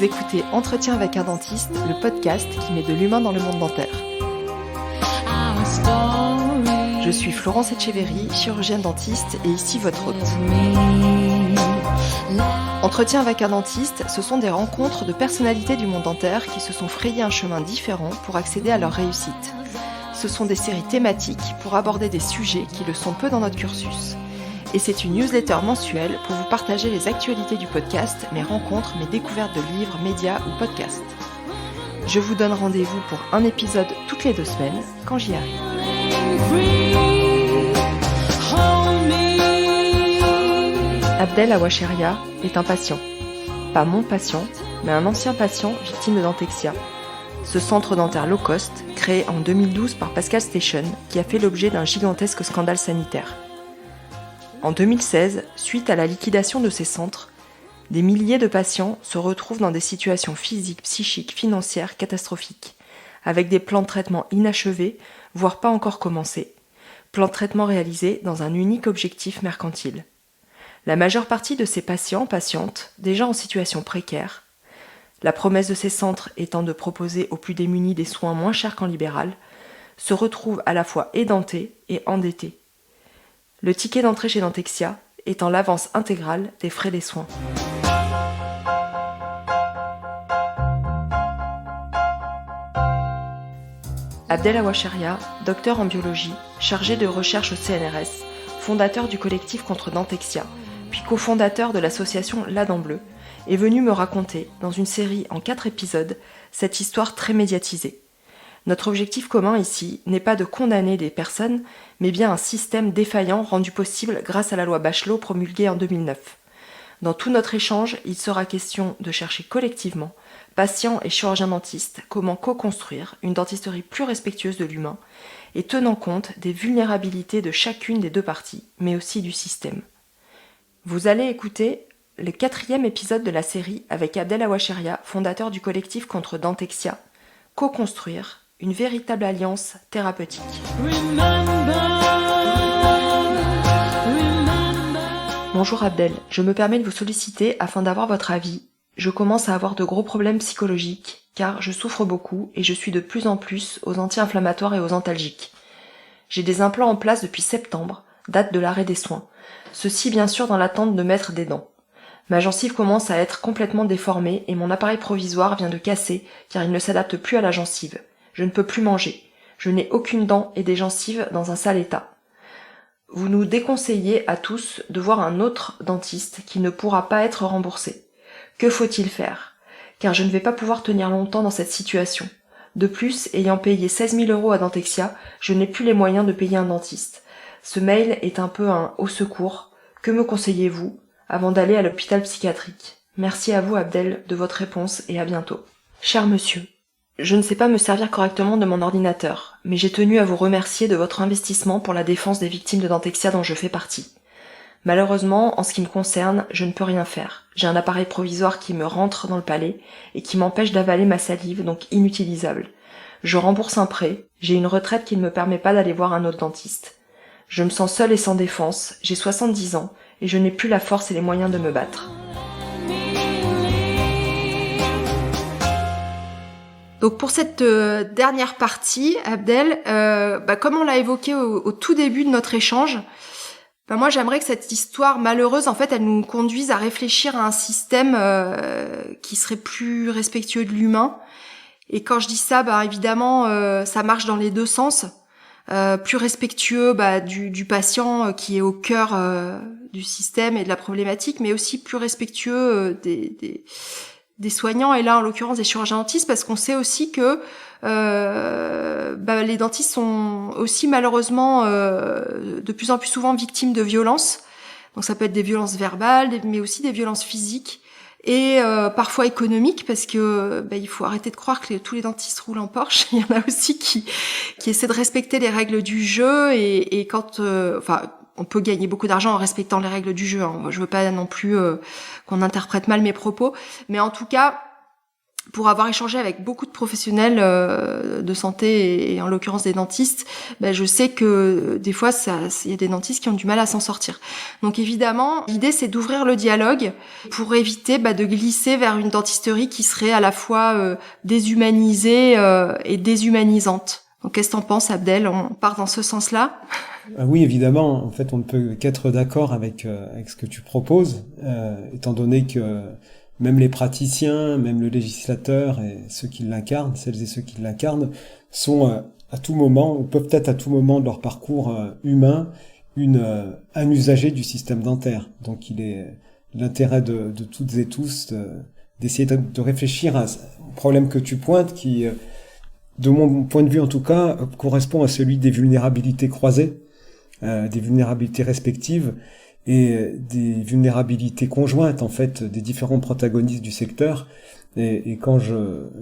Vous écoutez Entretien avec un dentiste, le podcast qui met de l'humain dans le monde dentaire. Je suis Florence Etcheverry, chirurgienne dentiste et ici votre hôte. Entretien avec un dentiste, ce sont des rencontres de personnalités du monde dentaire qui se sont frayées un chemin différent pour accéder à leur réussite. Ce sont des séries thématiques pour aborder des sujets qui le sont peu dans notre cursus. Et c'est une newsletter mensuelle pour vous partager les actualités du podcast, mes rencontres, mes découvertes de livres, médias ou podcasts. Je vous donne rendez-vous pour un épisode toutes les 2 semaines, quand j'y arrive. Abdel Awacheria est un patient. Pas mon patient, mais un ancien patient victime de dentexia. Ce centre dentaire low cost, créé en 2012 par Pascal Station, qui a fait l'objet d'un gigantesque scandale sanitaire. En 2016, suite à la liquidation de ces centres, des milliers de patients se retrouvent dans des situations physiques, psychiques, financières catastrophiques, avec des plans de traitement inachevés, voire pas encore commencés, plans de traitement réalisés dans un unique objectif mercantile. La majeure partie de ces patients-patientes, déjà en situation précaire, la promesse de ces centres étant de proposer aux plus démunis des soins moins chers qu'en libéral, se retrouvent à la fois édentés et endettés. Le ticket d'entrée chez Dentexia étant l'avance intégrale des frais des soins. Abdel Awacheria, docteur en biologie, chargé de recherche au CNRS, fondateur du collectif contre Dentexia, puis cofondateur de l'association La Dent Bleue, est venu me raconter, dans une série en 4 épisodes, cette histoire très médiatisée. Notre objectif commun ici n'est pas de condamner des personnes, mais bien un système défaillant rendu possible grâce à la loi Bachelot promulguée en 2009. Dans tout notre échange, il sera question de chercher collectivement, patients et chirurgiens dentistes, comment co-construire une dentisterie plus respectueuse de l'humain et tenant compte des vulnérabilités de chacune des 2 parties, mais aussi du système. Vous allez écouter le 4e épisode de la série avec Abdel Awacheria, fondateur du collectif contre Dentexia, co-construire une véritable alliance thérapeutique. Bonjour Abdel, je me permets de vous solliciter afin d'avoir votre avis. Je commence à avoir de gros problèmes psychologiques, car je souffre beaucoup et je suis de plus en plus aux anti-inflammatoires et aux antalgiques. J'ai des implants en place depuis septembre, date de l'arrêt des soins. Ceci bien sûr dans l'attente de mettre des dents. Ma gencive commence à être complètement déformée et mon appareil provisoire vient de casser car il ne s'adapte plus à la gencive. Je ne peux plus manger. Je n'ai aucune dent et des gencives dans un sale état. Vous nous déconseillez à tous de voir un autre dentiste qui ne pourra pas être remboursé. Que faut-il faire ? Car je ne vais pas pouvoir tenir longtemps dans cette situation. De plus, ayant payé 16 000 € à Dentexia, je n'ai plus les moyens de payer un dentiste. Ce mail est un peu un « au secours ». Que me conseillez-vous avant d'aller à l'hôpital psychiatrique ? Merci à vous Abdel de votre réponse et à bientôt. Cher monsieur, je ne sais pas me servir correctement de mon ordinateur, mais j'ai tenu à vous remercier de votre investissement pour la défense des victimes de Dentexia dont je fais partie. Malheureusement, en ce qui me concerne, je ne peux rien faire. J'ai un appareil provisoire qui me rentre dans le palais et qui m'empêche d'avaler ma salive, donc inutilisable. Je rembourse un prêt, j'ai une retraite qui ne me permet pas d'aller voir un autre dentiste. Je me sens seule et sans défense, j'ai 70 ans et je n'ai plus la force et les moyens de me battre. Donc pour cette dernière partie, Abdel, comme on l'a évoqué au tout début de notre échange, moi j'aimerais que cette histoire malheureuse, en fait, elle nous conduise à réfléchir à un système qui serait plus respectueux de l'humain. Et quand je dis ça, évidemment, ça marche dans les 2 sens. Plus respectueux du patient qui est au cœur du système et de la problématique, mais aussi plus respectueux des soignants, et là en l'occurrence des chirurgiens dentistes, parce qu'on sait aussi que les dentistes sont aussi malheureusement de plus en plus souvent victimes de violences. Donc ça peut être des violences verbales, mais aussi des violences physiques et parfois économiques, parce que il faut arrêter de croire que tous les dentistes roulent en Porsche. Il y en a aussi qui essaient de respecter les règles du jeu et quand on peut gagner beaucoup d'argent en respectant les règles du jeu. Je veux pas non plus qu'on interprète mal mes propos, mais en tout cas, pour avoir échangé avec beaucoup de professionnels de santé et en l'occurrence des dentistes, je sais que des fois il y a des dentistes qui ont du mal à s'en sortir. Donc évidemment, l'idée c'est d'ouvrir le dialogue pour éviter de glisser vers une dentisterie qui serait à la fois déshumanisée et déshumanisante. Donc qu'est-ce que t'en penses, Abdel? On part dans ce sens-là? Oui, évidemment. En fait, on ne peut qu'être d'accord avec ce que tu proposes, étant donné que même les praticiens, même le législateur et ceux qui l'incarnent, celles et ceux qui l'incarnent, sont à tout moment, ou peuvent être à tout moment de leur parcours humain, un usager du système dentaire. Donc il est l'intérêt de toutes et tous d'essayer de réfléchir au problème que tu pointes, qui, de mon point de vue en tout cas, correspond à celui des vulnérabilités croisées, des vulnérabilités respectives, et des vulnérabilités conjointes en fait des différents protagonistes du secteur. Et quand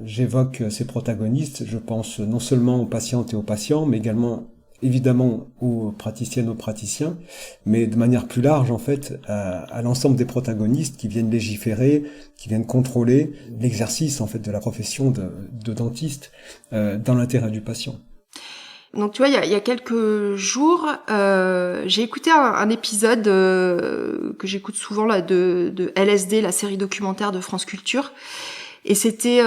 j'évoque ces protagonistes, je pense non seulement aux patientes et aux patients, mais également évidemment aux praticiennes, aux praticiens, mais de manière plus large en fait à l'ensemble des protagonistes qui viennent légiférer, qui viennent contrôler l'exercice en fait de la profession de dentiste dans l'intérêt du patient. Donc tu vois, il y a quelques jours, j'ai écouté un épisode que j'écoute souvent là de LSD, la série documentaire de France Culture, et c'était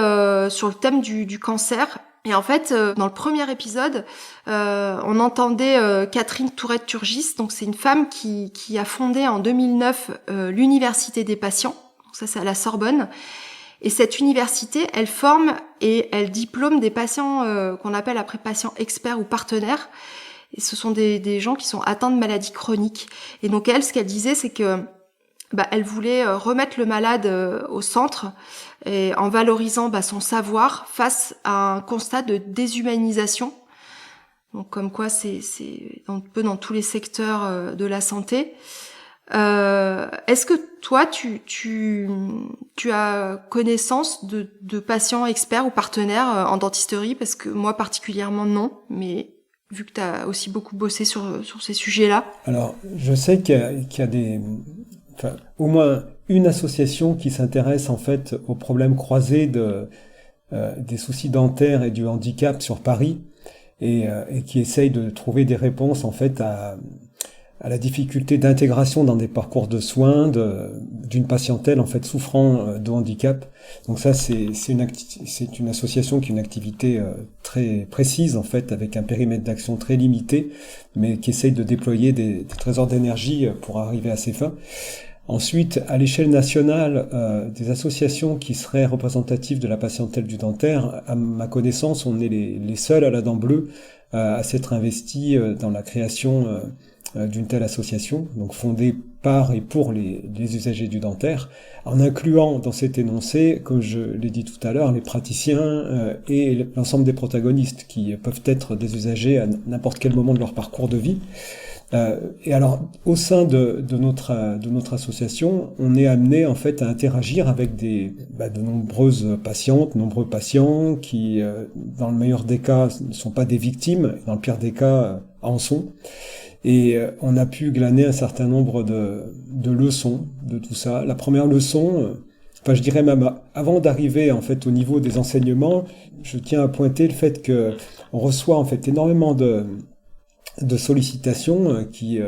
sur le thème du cancer. Et en fait, dans le premier épisode, on entendait Catherine Tourette-Turgis, donc c'est une femme qui a fondé en 2009 l'Université des patients. Donc ça, c'est à la Sorbonne. Et cette université, elle forme et elle diplôme des patients qu'on appelle après patients experts ou partenaires. Et ce sont des gens qui sont atteints de maladies chroniques. Et donc elle, ce qu'elle disait, c'est que elle voulait remettre le malade au centre et en valorisant son savoir face à un constat de déshumanisation. Donc comme quoi c'est un peu dans tous les secteurs de la santé. Est-ce que toi tu as connaissance de patients experts ou partenaires en dentisterie? Parce que moi particulièrement non, mais vu que tu as aussi beaucoup bossé sur ces sujets-là. Alors, je sais qu'il y a au moins une association qui s'intéresse en fait aux problèmes croisés des soucis dentaires et du handicap sur Paris et qui essaye de trouver des réponses en fait à la difficulté d'intégration dans des parcours de soins d'une patientèle en fait souffrant de handicap. Donc ça c'est une association qui a une activité très précise en fait avec un périmètre d'action très limité, mais qui essaye de déployer des trésors d'énergie pour arriver à ses fins. Ensuite, à l'échelle nationale, des associations qui seraient représentatives de la patientèle du dentaire, à ma connaissance, on est les seuls à la dent bleue à s'être investis dans la création d'une telle association, donc fondée par et pour les usagers du dentaire, en incluant dans cet énoncé, comme je l'ai dit tout à l'heure, les praticiens et l'ensemble des protagonistes qui peuvent être des usagers à n'importe quel moment de leur parcours de vie. Et alors, au sein de notre association, on est amené en fait à interagir avec de nombreuses patientes, nombreux patients qui, dans le meilleur des cas, ne sont pas des victimes, dans le pire des cas, en sont. Et on a pu glaner un certain nombre de leçons de tout ça. La première leçon, je dirais même avant d'arriver en fait au niveau des enseignements, je tiens à pointer le fait que on reçoit en fait énormément de sollicitations qui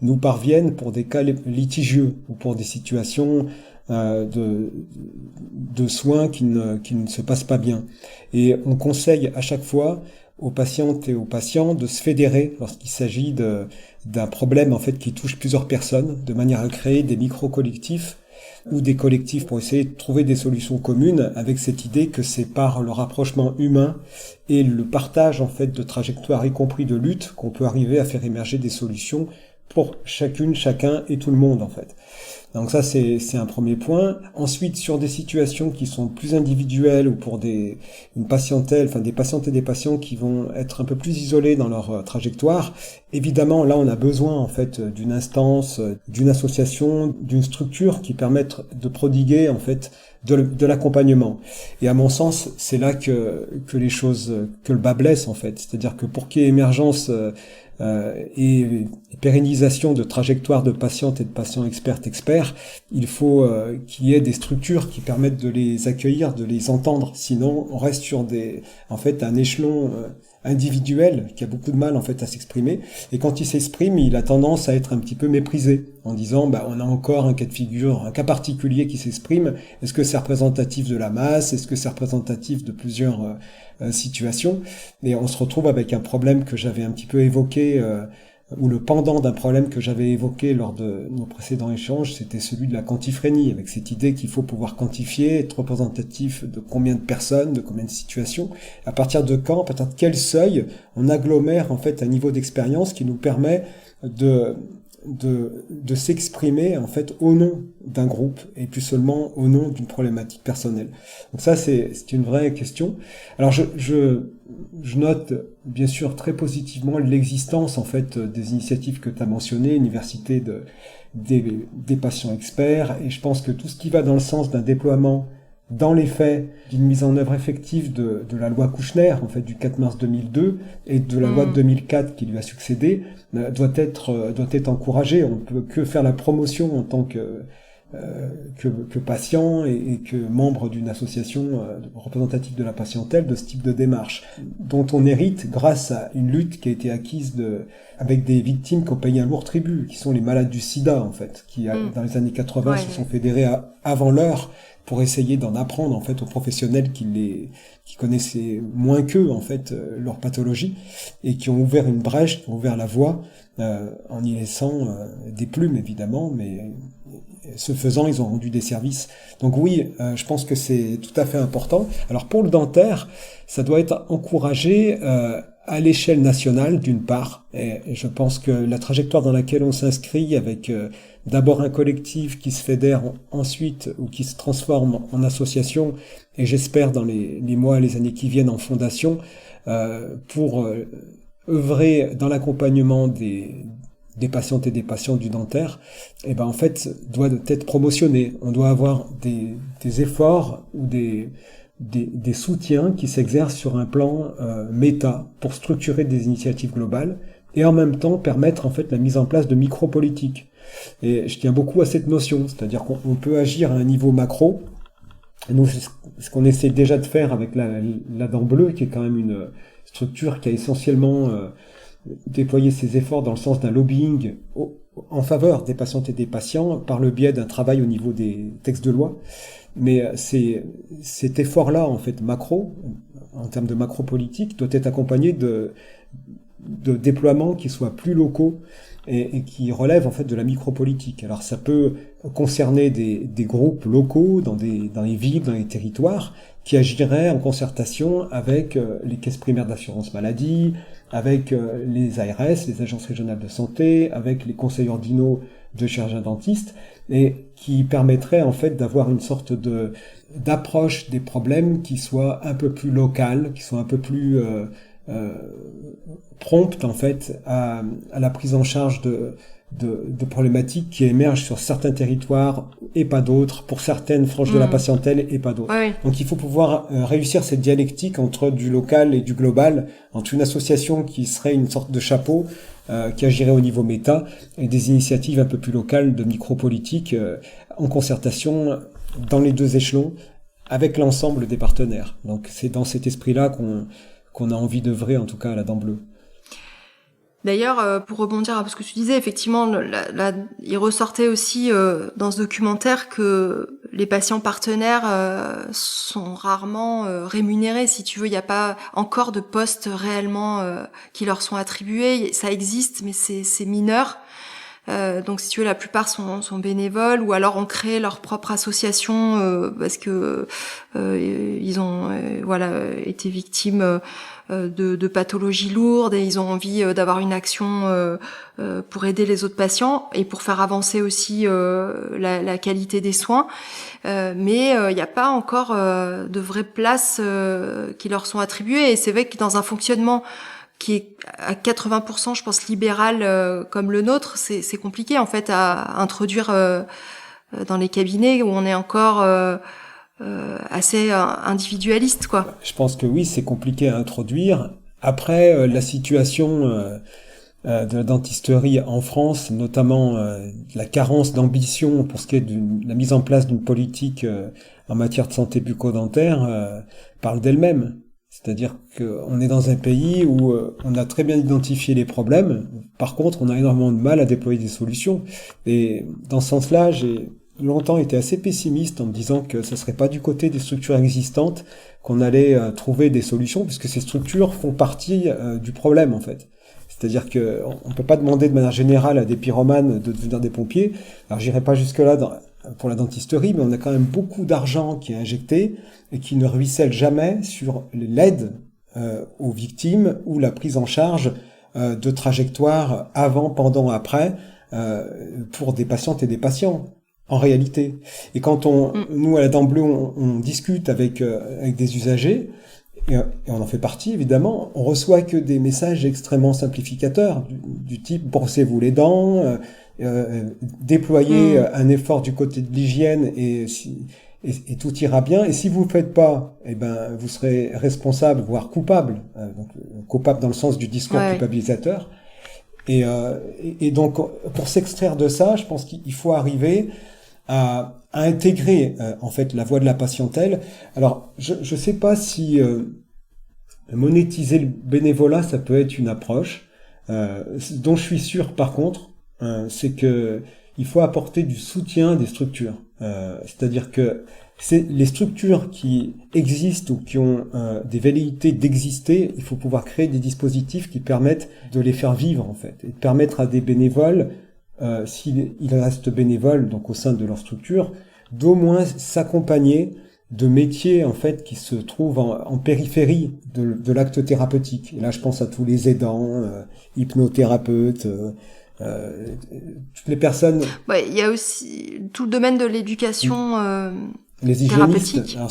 nous parviennent pour des cas litigieux ou pour des situations de soins qui ne se passent pas bien. Et on conseille à chaque fois aux patientes et aux patients de se fédérer lorsqu'il s'agit d'un problème en fait qui touche plusieurs personnes, de manière à créer des micro-collectifs ou des collectifs pour essayer de trouver des solutions communes, avec cette idée que c'est par le rapprochement humain et le partage en fait de trajectoires, y compris de lutte, qu'on peut arriver à faire émerger des solutions pour chacune, chacun et tout le monde en fait. Donc ça c'est un premier point. Ensuite, sur des situations qui sont plus individuelles ou pour une patientèle, des patientes et des patients qui vont être un peu plus isolés dans leur trajectoire, évidemment là on a besoin en fait d'une instance, d'une association, d'une structure qui permette de prodiguer en fait de l'accompagnement. Et à mon sens, c'est là que les choses, que le bas blesse en fait. C'est-à-dire que pour qu'il y ait émergence et pérennisation de trajectoires de patientes et de patients experts, il faut qu'il y ait des structures qui permettent de les accueillir, de les entendre. Sinon, on reste sur un échelon individuel qui a beaucoup de mal en fait à s'exprimer. Et quand il s'exprime, il a tendance à être un petit peu méprisé en disant on a encore un cas de figure, un cas particulier qui s'exprime. Est-ce que c'est représentatif de la masse? Est-ce que c'est représentatif de plusieurs situations? Et on se retrouve avec un problème que j'avais un petit peu évoqué, ou le pendant d'un problème que j'avais évoqué lors de nos précédents échanges, c'était celui de la quantiphrénie, avec cette idée qu'il faut pouvoir quantifier, être représentatif de combien de personnes, de combien de situations, à partir de quand, à partir de quel seuil, on agglomère en fait un niveau d'expérience qui nous permet de s'exprimer en fait au nom d'un groupe et plus seulement au nom d'une problématique personnelle. Donc ça c'est une vraie question. Alors je note bien sûr très positivement l'existence en fait des initiatives que tu as mentionnées, Université des patients experts, et je pense que tout ce qui va dans le sens d'un déploiement dans les faits, d'une mise en œuvre effective de la loi Kouchner, en fait, du 4 mars 2002, et de la loi de 2004 qui lui a succédé, doit être encouragé. On ne peut que faire la promotion en tant que patient et que membre d'une association représentative de la patientèle de ce type de démarche, dont on hérite grâce à une lutte qui a été acquise avec des victimes qui ont payé un lourd tribut, qui sont les malades du sida, en fait, qui, dans les années 80, se sont fédérés avant l'heure pour essayer d'en apprendre en fait aux professionnels qui connaissaient moins qu'eux en fait leur pathologie, et qui ont ouvert une brèche, qui ont ouvert la voie en y laissant des plumes évidemment, mais ce faisant ils ont rendu des services. Donc oui, je pense que c'est tout à fait important. Alors pour le dentaire, ça doit être encouragé à l'échelle nationale d'une part, et je pense que la trajectoire dans laquelle on s'inscrit avec d'abord un collectif qui se fédère ensuite ou qui se transforme en association, et j'espère dans les mois et les années qui viennent en fondation, pour œuvrer dans l'accompagnement des patientes et des patients du dentaire, et en fait doit être promotionné. On doit avoir des efforts ou des soutiens qui s'exercent sur un plan méta pour structurer des initiatives globales et en même temps permettre en fait la mise en place de micro-politiques. Et je tiens beaucoup à cette notion, c'est-à-dire qu'on peut agir à un niveau macro. Nous, ce qu'on essaie déjà de faire avec la Dent Bleue, qui est quand même une structure qui a essentiellement déployé ses efforts dans le sens d'un lobbying en faveur des patientes et des patients par le biais d'un travail au niveau des textes de loi. Mais cet effort-là, en fait, macro, en termes de macro-politique, doit être accompagné de déploiements qui soient plus locaux et qui relèvent en fait de la micropolitique. Alors ça peut concerner des groupes locaux dans les villes, dans les territoires, qui agiraient en concertation avec les caisses primaires d'assurance maladie, avec les ARS, les agences régionales de santé, avec les conseils ordinaux de chirurgiens dentistes, et qui permettrait en fait d'avoir une sorte d'approche des problèmes qui soit un peu plus locale, qui soit un peu plus prompte en fait à la prise en charge de problématiques qui émergent sur certains territoires et pas d'autres, pour certaines franges de la patientèle et pas d'autres. Ouais. Donc il faut pouvoir réussir cette dialectique entre du local et du global, entre une association qui serait une sorte de chapeau qui agirait au niveau méta, et des initiatives un peu plus locales de micro-politique en concertation dans les deux échelons avec l'ensemble des partenaires. Donc c'est dans cet esprit-là qu'on a envie d'œuvrer, en tout cas à la Dent Bleue. D'ailleurs, pour rebondir à ce que tu disais, effectivement, il ressortait aussi dans ce documentaire que les patients partenaires sont rarement rémunérés. Si tu veux, il n'y a pas encore de postes réellement qui leur sont attribués. Ça existe, mais c'est mineur. Donc si tu veux, la plupart sont bénévoles, ou alors ont créé leur propre association parce que ils ont été victimes de pathologies lourdes, et ils ont envie d'avoir une action pour aider les autres patients et pour faire avancer aussi la qualité des soins. Mais il n'y a pas encore de vraies places qui leur sont attribuées, et c'est vrai que dans un fonctionnement qui est à 80%, je pense, libéral comme le nôtre, c'est compliqué en fait à introduire dans les cabinets où on est encore assez individualiste, quoi. Je pense que oui, c'est compliqué à introduire. Après, la situation de la dentisterie en France, notamment la carence d'ambition pour ce qui est de la mise en place d'une politique en matière de santé bucco-dentaire, parle d'elle-même. C'est-à-dire qu'on est dans un pays où on a très bien identifié les problèmes, par contre on a énormément de mal à déployer des solutions. Et dans ce sens-là, j'ai longtemps été assez pessimiste en me disant que ce serait pas du côté des structures existantes qu'on allait trouver des solutions, puisque ces structures font partie du problème en fait. C'est-à-dire que on peut pas demander de manière générale à des pyromanes de devenir des pompiers. Alors j'irai pas jusque-là pour la dentisterie, mais on a quand même beaucoup d'argent qui est injecté et qui ne ruisselle jamais sur l'aide aux victimes ou la prise en charge de trajectoires avant, pendant, après pour des patientes et des patients. En réalité. Et quand nous à la Dent Bleue, on discute avec des usagers, et on en fait partie évidemment, on reçoit que des messages extrêmement simplificateurs du type brossez-vous les dents, déployez un effort du côté de l'hygiène et tout ira bien. Et si vous le faites pas, eh ben vous serez responsable, voire coupable, donc coupable dans le sens du discours culpabilisateur. Et donc pour s'extraire de ça, je pense qu'il faut arriver à intégrer en fait la voix de la patientèle. Alors je sais pas si monétiser le bénévolat ça peut être une approche. Dont je suis sûr par contre, c'est que il faut apporter du soutien des structures. C'est-à-dire que c'est les structures qui existent ou qui ont des velléités d'exister, il faut pouvoir créer des dispositifs qui permettent de les faire vivre en fait, et de permettre à des bénévoles s'ils restent bénévoles donc au sein de leur structure, d'au moins s'accompagner de métiers en fait qui se trouvent en périphérie de l'acte thérapeutique. Et là, je pense à tous les aidants, hypnothérapeutes, toutes les personnes. Ouais, il y a aussi tout le domaine de l'éducation les thérapeutique. Hygiénistes. Alors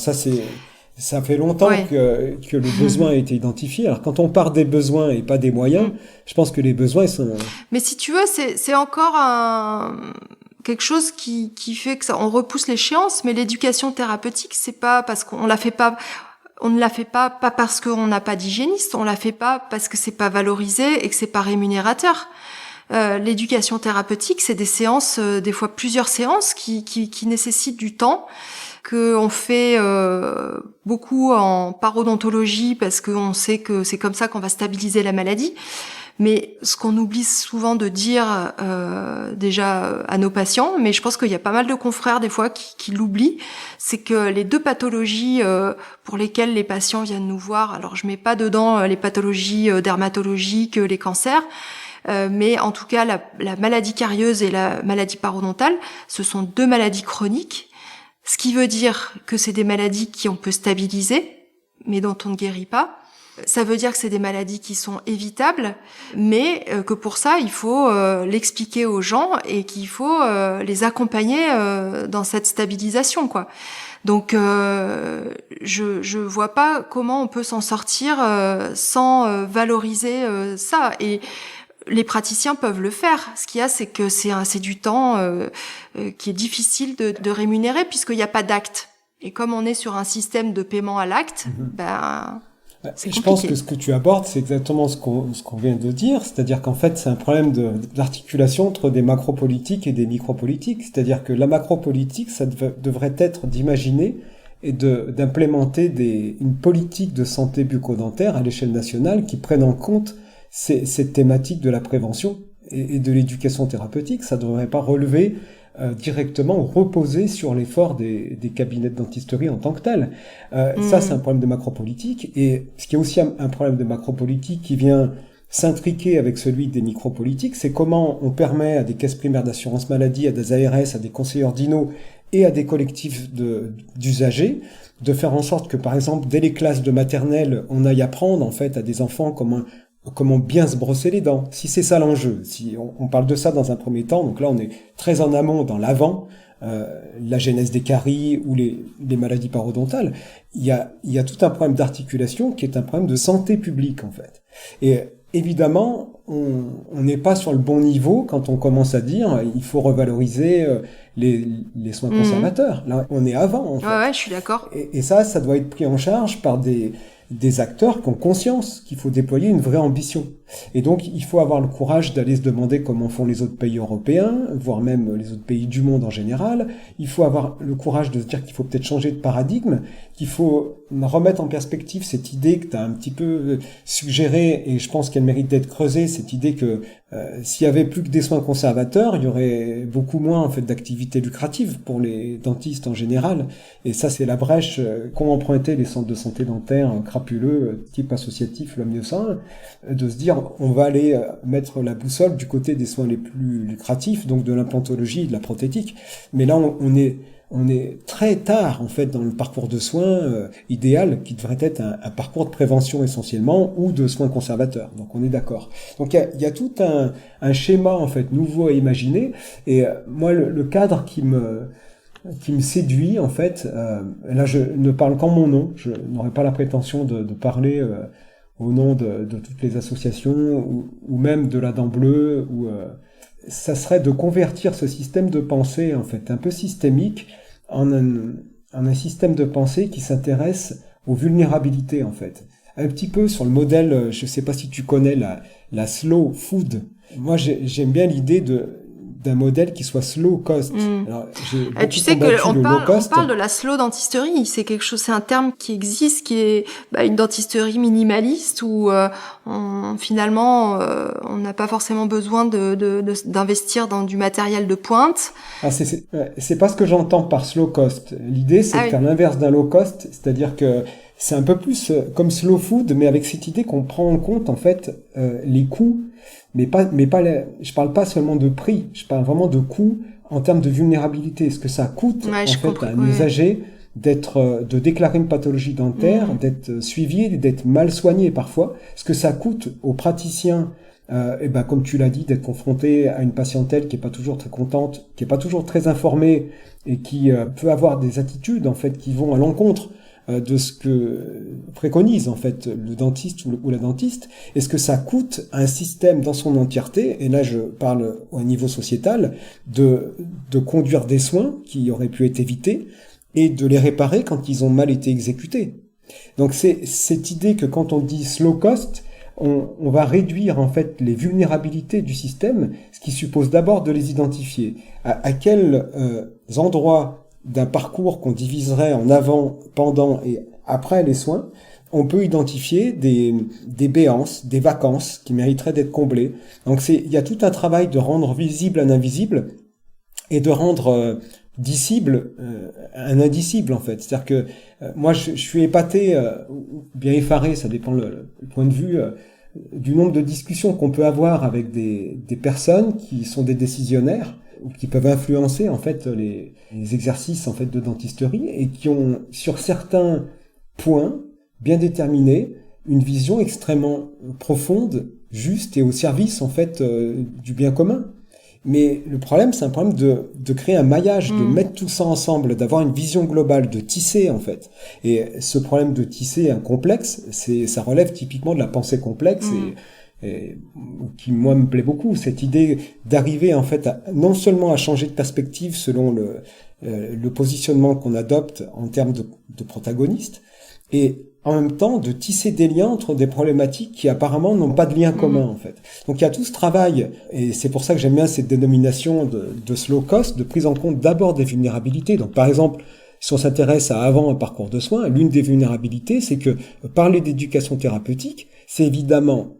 ça fait longtemps que le besoin a été identifié. Alors quand on part des besoins et pas des moyens, je pense que les besoins sont... Mais si tu veux, c'est encore quelque chose qui fait que on repousse l'échéance, mais l'éducation thérapeutique, c'est pas parce qu'on la fait pas, on ne la fait pas parce qu'on n'a pas d'hygiéniste, on la fait pas parce que c'est pas valorisé et que c'est pas rémunérateur. L'éducation thérapeutique, c'est des séances, des fois plusieurs séances qui nécessitent du temps, que on fait beaucoup en parodontologie parce qu'on sait que c'est comme ça qu'on va stabiliser la maladie. Mais ce qu'on oublie souvent de dire déjà à nos patients, mais je pense qu'il y a pas mal de confrères des fois qui l'oublient, c'est que les deux pathologies pour lesquelles les patients viennent nous voir, alors je mets pas dedans les pathologies dermatologiques, les cancers, mais en tout cas la maladie carieuse et la maladie parodontale, ce sont deux maladies chroniques, ce qui veut dire que c'est des maladies qu'on peut stabiliser, mais dont on ne guérit pas. Ça veut dire que c'est des maladies qui sont évitables, mais que pour ça, il faut l'expliquer aux gens et qu'il faut les accompagner dans cette stabilisation, quoi. Donc, je vois pas comment on peut s'en sortir sans valoriser ça. Et les praticiens peuvent le faire. Ce qu'il y a, c'est que c'est du temps qui est difficile de rémunérer puisqu'il n'y a pas d'acte. Et comme on est sur un système de paiement à l'acte, je pense que ce que tu abordes, c'est exactement ce qu'on vient de dire, c'est-à-dire qu'en fait, c'est un problème d'articulation entre des macropolitiques et des micropolitiques, c'est-à-dire que la macropolitique, ça devrait être d'imaginer et d'implémenter une politique de santé bucco-dentaire à l'échelle nationale qui prenne en compte cette thématique de la prévention et de l'éducation thérapeutique. Ça ne devrait pas relever directement ou reposer sur l'effort des cabinets de dentisterie en tant que tel. Ça, c'est un problème de macropolitique. Et ce qui est aussi un problème de macropolitique qui vient s'intriquer avec celui des micropolitiques, c'est comment on permet à des caisses primaires d'assurance maladie, à des ARS, à des conseillers ordinaux et à des collectifs d'usagers de faire en sorte que, par exemple, dès les classes de maternelle, on aille apprendre en fait à des enfants comment bien se brosser les dents. Si c'est ça l'enjeu, si on parle de ça dans un premier temps, donc là on est très en amont dans l'avant, la genèse des caries ou les maladies parodontales, il y a tout un problème d'articulation qui est un problème de santé publique en fait. Et évidemment, on n'est pas sur le bon niveau quand on commence à dire il faut revaloriser les soins conservateurs. Là, on est avant en fait. Ouais, je suis d'accord. Et ça doit être pris en charge par des des acteurs qui ont conscience qu'il faut déployer une vraie ambition. Et donc, il faut avoir le courage d'aller se demander comment font les autres pays européens, voire même les autres pays du monde en général. Il faut avoir le courage de se dire qu'il faut peut-être changer de paradigme, qu'il faut remettre en perspective cette idée que tu as un petit peu suggérée, et je pense qu'elle mérite d'être creusée, cette idée que s'il y avait plus que des soins conservateurs, il y aurait beaucoup moins en fait d'activités lucratives pour les dentistes en général. Et ça, c'est la brèche qu'ont emprunté les centres de santé dentaire crapuleux, type associatif, l'homme de sein, de se dire on va aller mettre la boussole du côté des soins les plus lucratifs, donc de l'implantologie et de la prothétique. Mais là, on est très tard en fait dans le parcours de soins idéal qui devrait être un parcours de prévention essentiellement ou de soins conservateurs. Donc on est d'accord. Donc il y a tout un schéma en fait nouveau à imaginer. Et moi le cadre qui me séduit en fait, là je ne parle qu'en mon nom. Je n'aurais pas la prétention de parler au nom de toutes les associations ou même de la Dent Bleue ou ça serait de convertir ce système de pensée en fait un peu systémique en un système de pensée qui s'intéresse aux vulnérabilités en fait. Un petit peu sur le modèle, je sais pas si tu connais la slow food. Moi j'aime bien l'idée d'un modèle qui soit slow cost. Alors, tu sais que on parle de la slow dentisterie. C'est quelque chose, c'est un terme qui existe, qui est une dentisterie minimaliste où finalement on n'a pas forcément besoin d'investir dans du matériel de pointe. Ah, c'est pas ce que j'entends par slow cost. L'idée, c'est de faire l'inverse d'un low cost, c'est-à-dire que c'est un peu plus comme slow food, mais avec cette idée qu'on prend en compte en fait les coûts. Mais pas je parle pas seulement de prix, je parle vraiment de coûts en termes de vulnérabilité. Ce que ça coûte à un usager de déclarer une pathologie dentaire, d'être suivi, d'être mal soigné parfois. Ce que ça coûte aux praticiens, comme tu l'as dit, d'être confronté à une patientèle qui est pas toujours très contente, qui est pas toujours très informée et qui peut avoir des attitudes en fait qui vont à l'encontre de ce que préconise en fait le dentiste ou la dentiste, et ce que ça coûte à un système dans son entièreté, et là je parle au niveau sociétal, de conduire des soins qui auraient pu être évités et de les réparer quand ils ont mal été exécutés. Donc c'est cette idée que quand on dit slow cost, on va réduire en fait les vulnérabilités du système, ce qui suppose d'abord de les identifier. À quels endroits d'un parcours qu'on diviserait en avant, pendant et après les soins, on peut identifier des béances, des vacances qui mériteraient d'être comblées. Donc il y a tout un travail de rendre visible un invisible et de rendre dissible un indicible en fait. C'est-à-dire que moi je suis épaté, ou bien effaré, ça dépend le point de vue, du nombre de discussions qu'on peut avoir avec des personnes qui sont des décisionnaires ou qui peuvent influencer en fait les exercices en fait de dentisterie et qui ont sur certains points bien déterminés une vision extrêmement profonde, juste et au service en fait du bien commun. Mais le problème, c'est un problème de créer un maillage, de mettre tout ça ensemble, d'avoir une vision globale, de tisser en fait. Et ce problème de tisser un complexe, ça relève typiquement de la pensée complexe et qui moi me plaît beaucoup, cette idée d'arriver en fait non seulement à changer de perspective selon le positionnement qu'on adopte en termes de protagoniste, et en même temps de tisser des liens entre des problématiques qui apparemment n'ont pas de lien commun en fait. Donc il y a tout ce travail, et c'est pour ça que j'aime bien cette dénomination de slow cost, de prise en compte d'abord des vulnérabilités. Donc par exemple, si on s'intéresse à avant un parcours de soins, l'une des vulnérabilités, c'est que parler d'éducation thérapeutique, c'est évidemment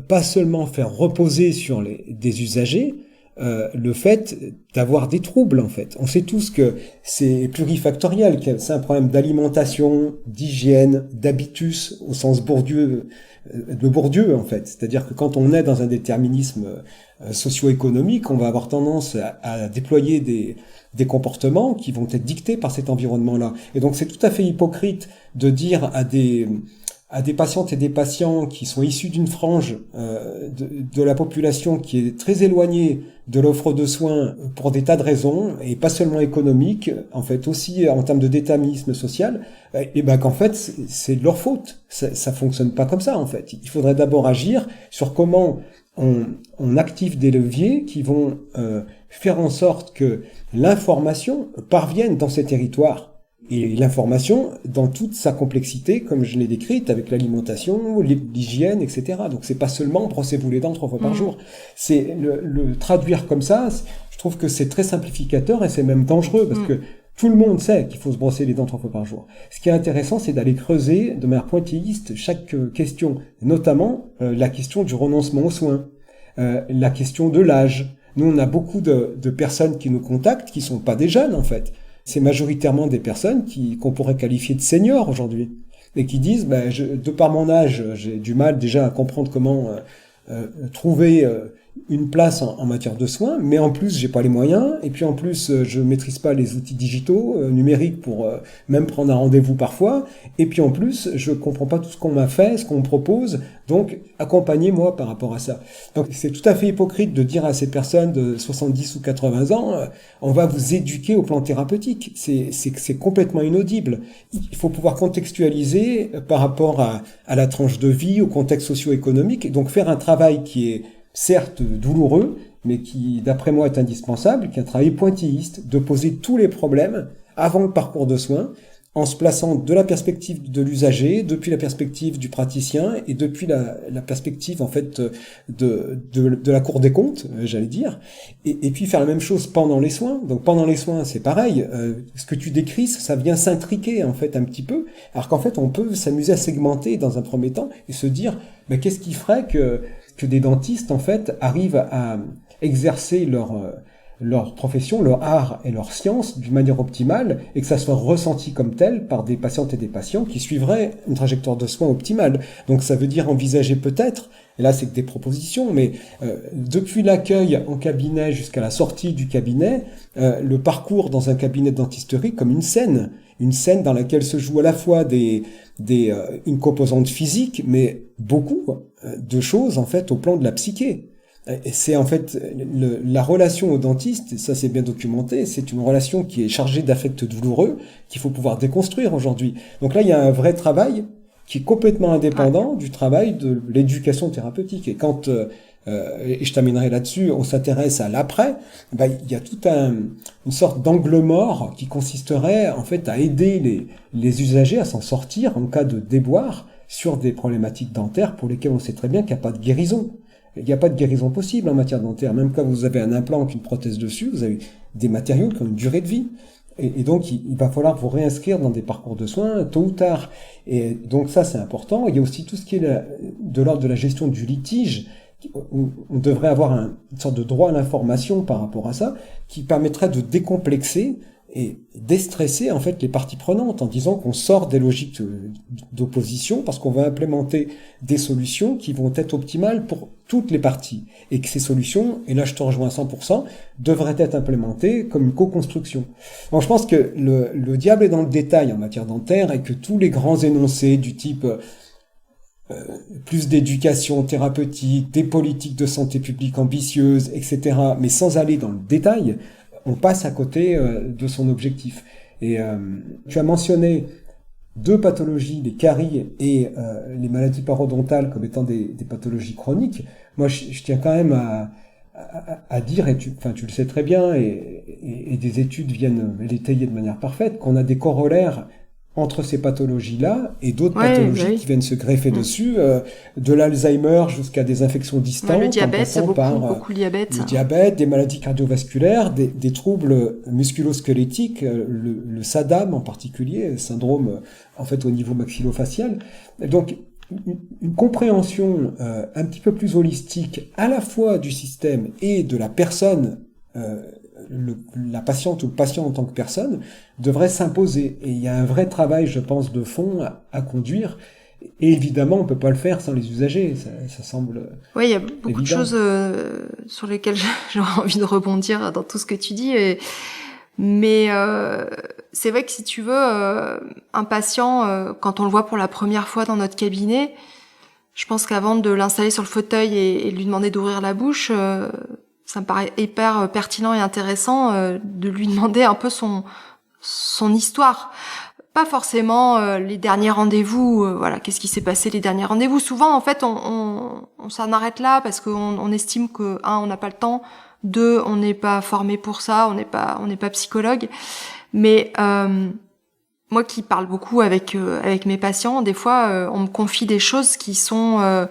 pas seulement faire reposer sur des usagers le fait d'avoir des troubles en fait. On sait tous que c'est plurifactoriel, que c'est un problème d'alimentation, d'hygiène, d'habitus au sens Bourdieu, de Bourdieu en fait. C'est-à-dire que quand on est dans un déterminisme socio-économique, on va avoir tendance à déployer des comportements qui vont être dictés par cet environnement-là. Et donc c'est tout à fait hypocrite de dire à des patientes et des patients qui sont issus d'une frange de la population qui est très éloignée de l'offre de soins pour des tas de raisons, et pas seulement économiques, en fait aussi en termes de déterminisme social, et qu'en fait c'est de leur faute. Ça fonctionne pas comme ça en fait. Il faudrait d'abord agir sur comment on active des leviers qui vont faire en sorte que l'information parvienne dans ces territoires. Et l'information dans toute sa complexité, comme je l'ai décrite, avec l'alimentation, l'hygiène, etc. Donc c'est pas seulement brossez-vous les dents 3 fois par jour. C'est le traduire comme ça, je trouve que c'est très simplificateur et c'est même dangereux parce que tout le monde sait qu'il faut se brosser les dents 3 fois par jour. Ce qui est intéressant, c'est d'aller creuser de manière pointilliste chaque question, notamment la question du renoncement aux soins, la question de l'âge. Nous, on a beaucoup de personnes qui nous contactent, qui sont pas des jeunes en fait. C'est majoritairement des personnes qu'on pourrait qualifier de seniors aujourd'hui et qui disent, de par mon âge, j'ai du mal déjà à comprendre comment trouver une place en matière de soins, mais en plus j'ai pas les moyens, et puis en plus je maîtrise pas les outils digitaux, numériques pour même prendre un rendez-vous parfois, et puis en plus je comprends pas tout ce qu'on m'a fait, ce qu'on me propose, donc accompagnez-moi par rapport à ça. Donc c'est tout à fait hypocrite de dire à ces personnes de 70 ou 80 ans, on va vous éduquer au plan thérapeutique. C'est complètement inaudible. Il faut pouvoir contextualiser par rapport à la tranche de vie, au contexte socio-économique, et donc faire un travail qui est certes douloureux, mais qui, d'après moi, est indispensable, qui est un travail pointilliste, de poser tous les problèmes avant le parcours de soins, en se plaçant de la perspective de l'usager, depuis la perspective du praticien, et depuis la perspective, en fait, de la Cour des comptes, j'allais dire, et puis faire la même chose pendant les soins. Donc pendant les soins, c'est pareil, ce que tu décris, ça vient s'intriquer, en fait, un petit peu, alors qu'en fait, on peut s'amuser à segmenter dans un premier temps, et se dire, qu'est-ce qui ferait que des dentistes, en fait, arrivent à exercer leur profession, leur art et leur science d'une manière optimale et que ça soit ressenti comme tel par des patientes et des patients qui suivraient une trajectoire de soins optimale. Donc ça veut dire envisager peut-être, et là c'est que des propositions, mais depuis l'accueil en cabinet jusqu'à la sortie du cabinet, le parcours dans un cabinet de dentisterie comme une scène dans laquelle se joue à la fois une composante physique, mais beaucoup de choses en fait au plan de la psyché. Et c'est en fait la relation au dentiste, et ça c'est bien documenté, c'est une relation qui est chargée d'affects douloureux qu'il faut pouvoir déconstruire aujourd'hui. Donc là il y a un vrai travail qui est complètement indépendant du travail de l'éducation thérapeutique. Et quand et je terminerai là-dessus, on s'intéresse à l'après, il y a toute une sorte d'angle mort qui consisterait en fait à aider les usagers à s'en sortir en cas de déboire sur des problématiques dentaires pour lesquelles on sait très bien qu'il n'y a pas de guérison. Il n'y a pas de guérison possible en matière dentaire. Même quand vous avez un implant avec une prothèse dessus, vous avez des matériaux qui ont une durée de vie. Et donc, il va falloir vous réinscrire dans des parcours de soins tôt ou tard. Et donc ça, c'est important. Il y a aussi tout ce qui est de l'ordre de la gestion du litige. On devrait avoir une sorte de droit à l'information par rapport à ça, qui permettrait de décomplexer et déstresser en fait les parties prenantes en disant qu'on sort des logiques d'opposition parce qu'on va implémenter des solutions qui vont être optimales pour toutes les parties et que ces solutions, et là je te rejoins à 100%, devraient être implémentées comme une co-construction. Donc je pense que le diable est dans le détail en matière dentaire et que tous les grands énoncés du type plus d'éducation thérapeutique, des politiques de santé publique ambitieuses, etc., mais sans aller dans le détail, on passe à côté de son objectif. Et tu as mentionné deux pathologies, les caries et les maladies parodontales comme étant des pathologies chroniques. Moi, je tiens quand même à dire, et tu le sais très bien, et des études viennent l'étayer de manière parfaite, qu'on a des corollaires entre ces pathologies-là et d'autres pathologies qui viennent se greffer dessus, de l'Alzheimer jusqu'à des infections distantes, le diabète, en passant par beaucoup le diabète. Le diabète, des maladies cardiovasculaires, des troubles musculo-squelettiques, le SADAM en particulier, syndrome en fait au niveau maxillofacial. Donc une compréhension un petit peu plus holistique à la fois du système et de la personne, la patiente ou le patient en tant que personne devrait s'imposer. Et il y a un vrai travail, je pense, de fond à conduire. Et évidemment, on peut pas le faire sans les usagers. Ça semble Oui, il y a beaucoup évident. de choses sur lesquelles j'aurais envie de rebondir dans tout ce que tu dis. Mais c'est vrai que si tu veux, un patient, quand on le voit pour la première fois dans notre cabinet, je pense qu'avant de l'installer sur le fauteuil et de lui demander d'ouvrir la bouche, ça me paraît hyper pertinent et intéressant de lui demander un peu son histoire. Pas forcément les derniers rendez-vous, voilà, qu'est-ce qui s'est passé les derniers rendez-vous. Souvent, en fait, on s'en arrête là parce qu'on estime que, on n'a pas le temps, deux, on n'est pas formé pour ça, on n'est pas psychologue. Mais moi qui parle beaucoup avec mes patients, des fois on me confie des choses qui sont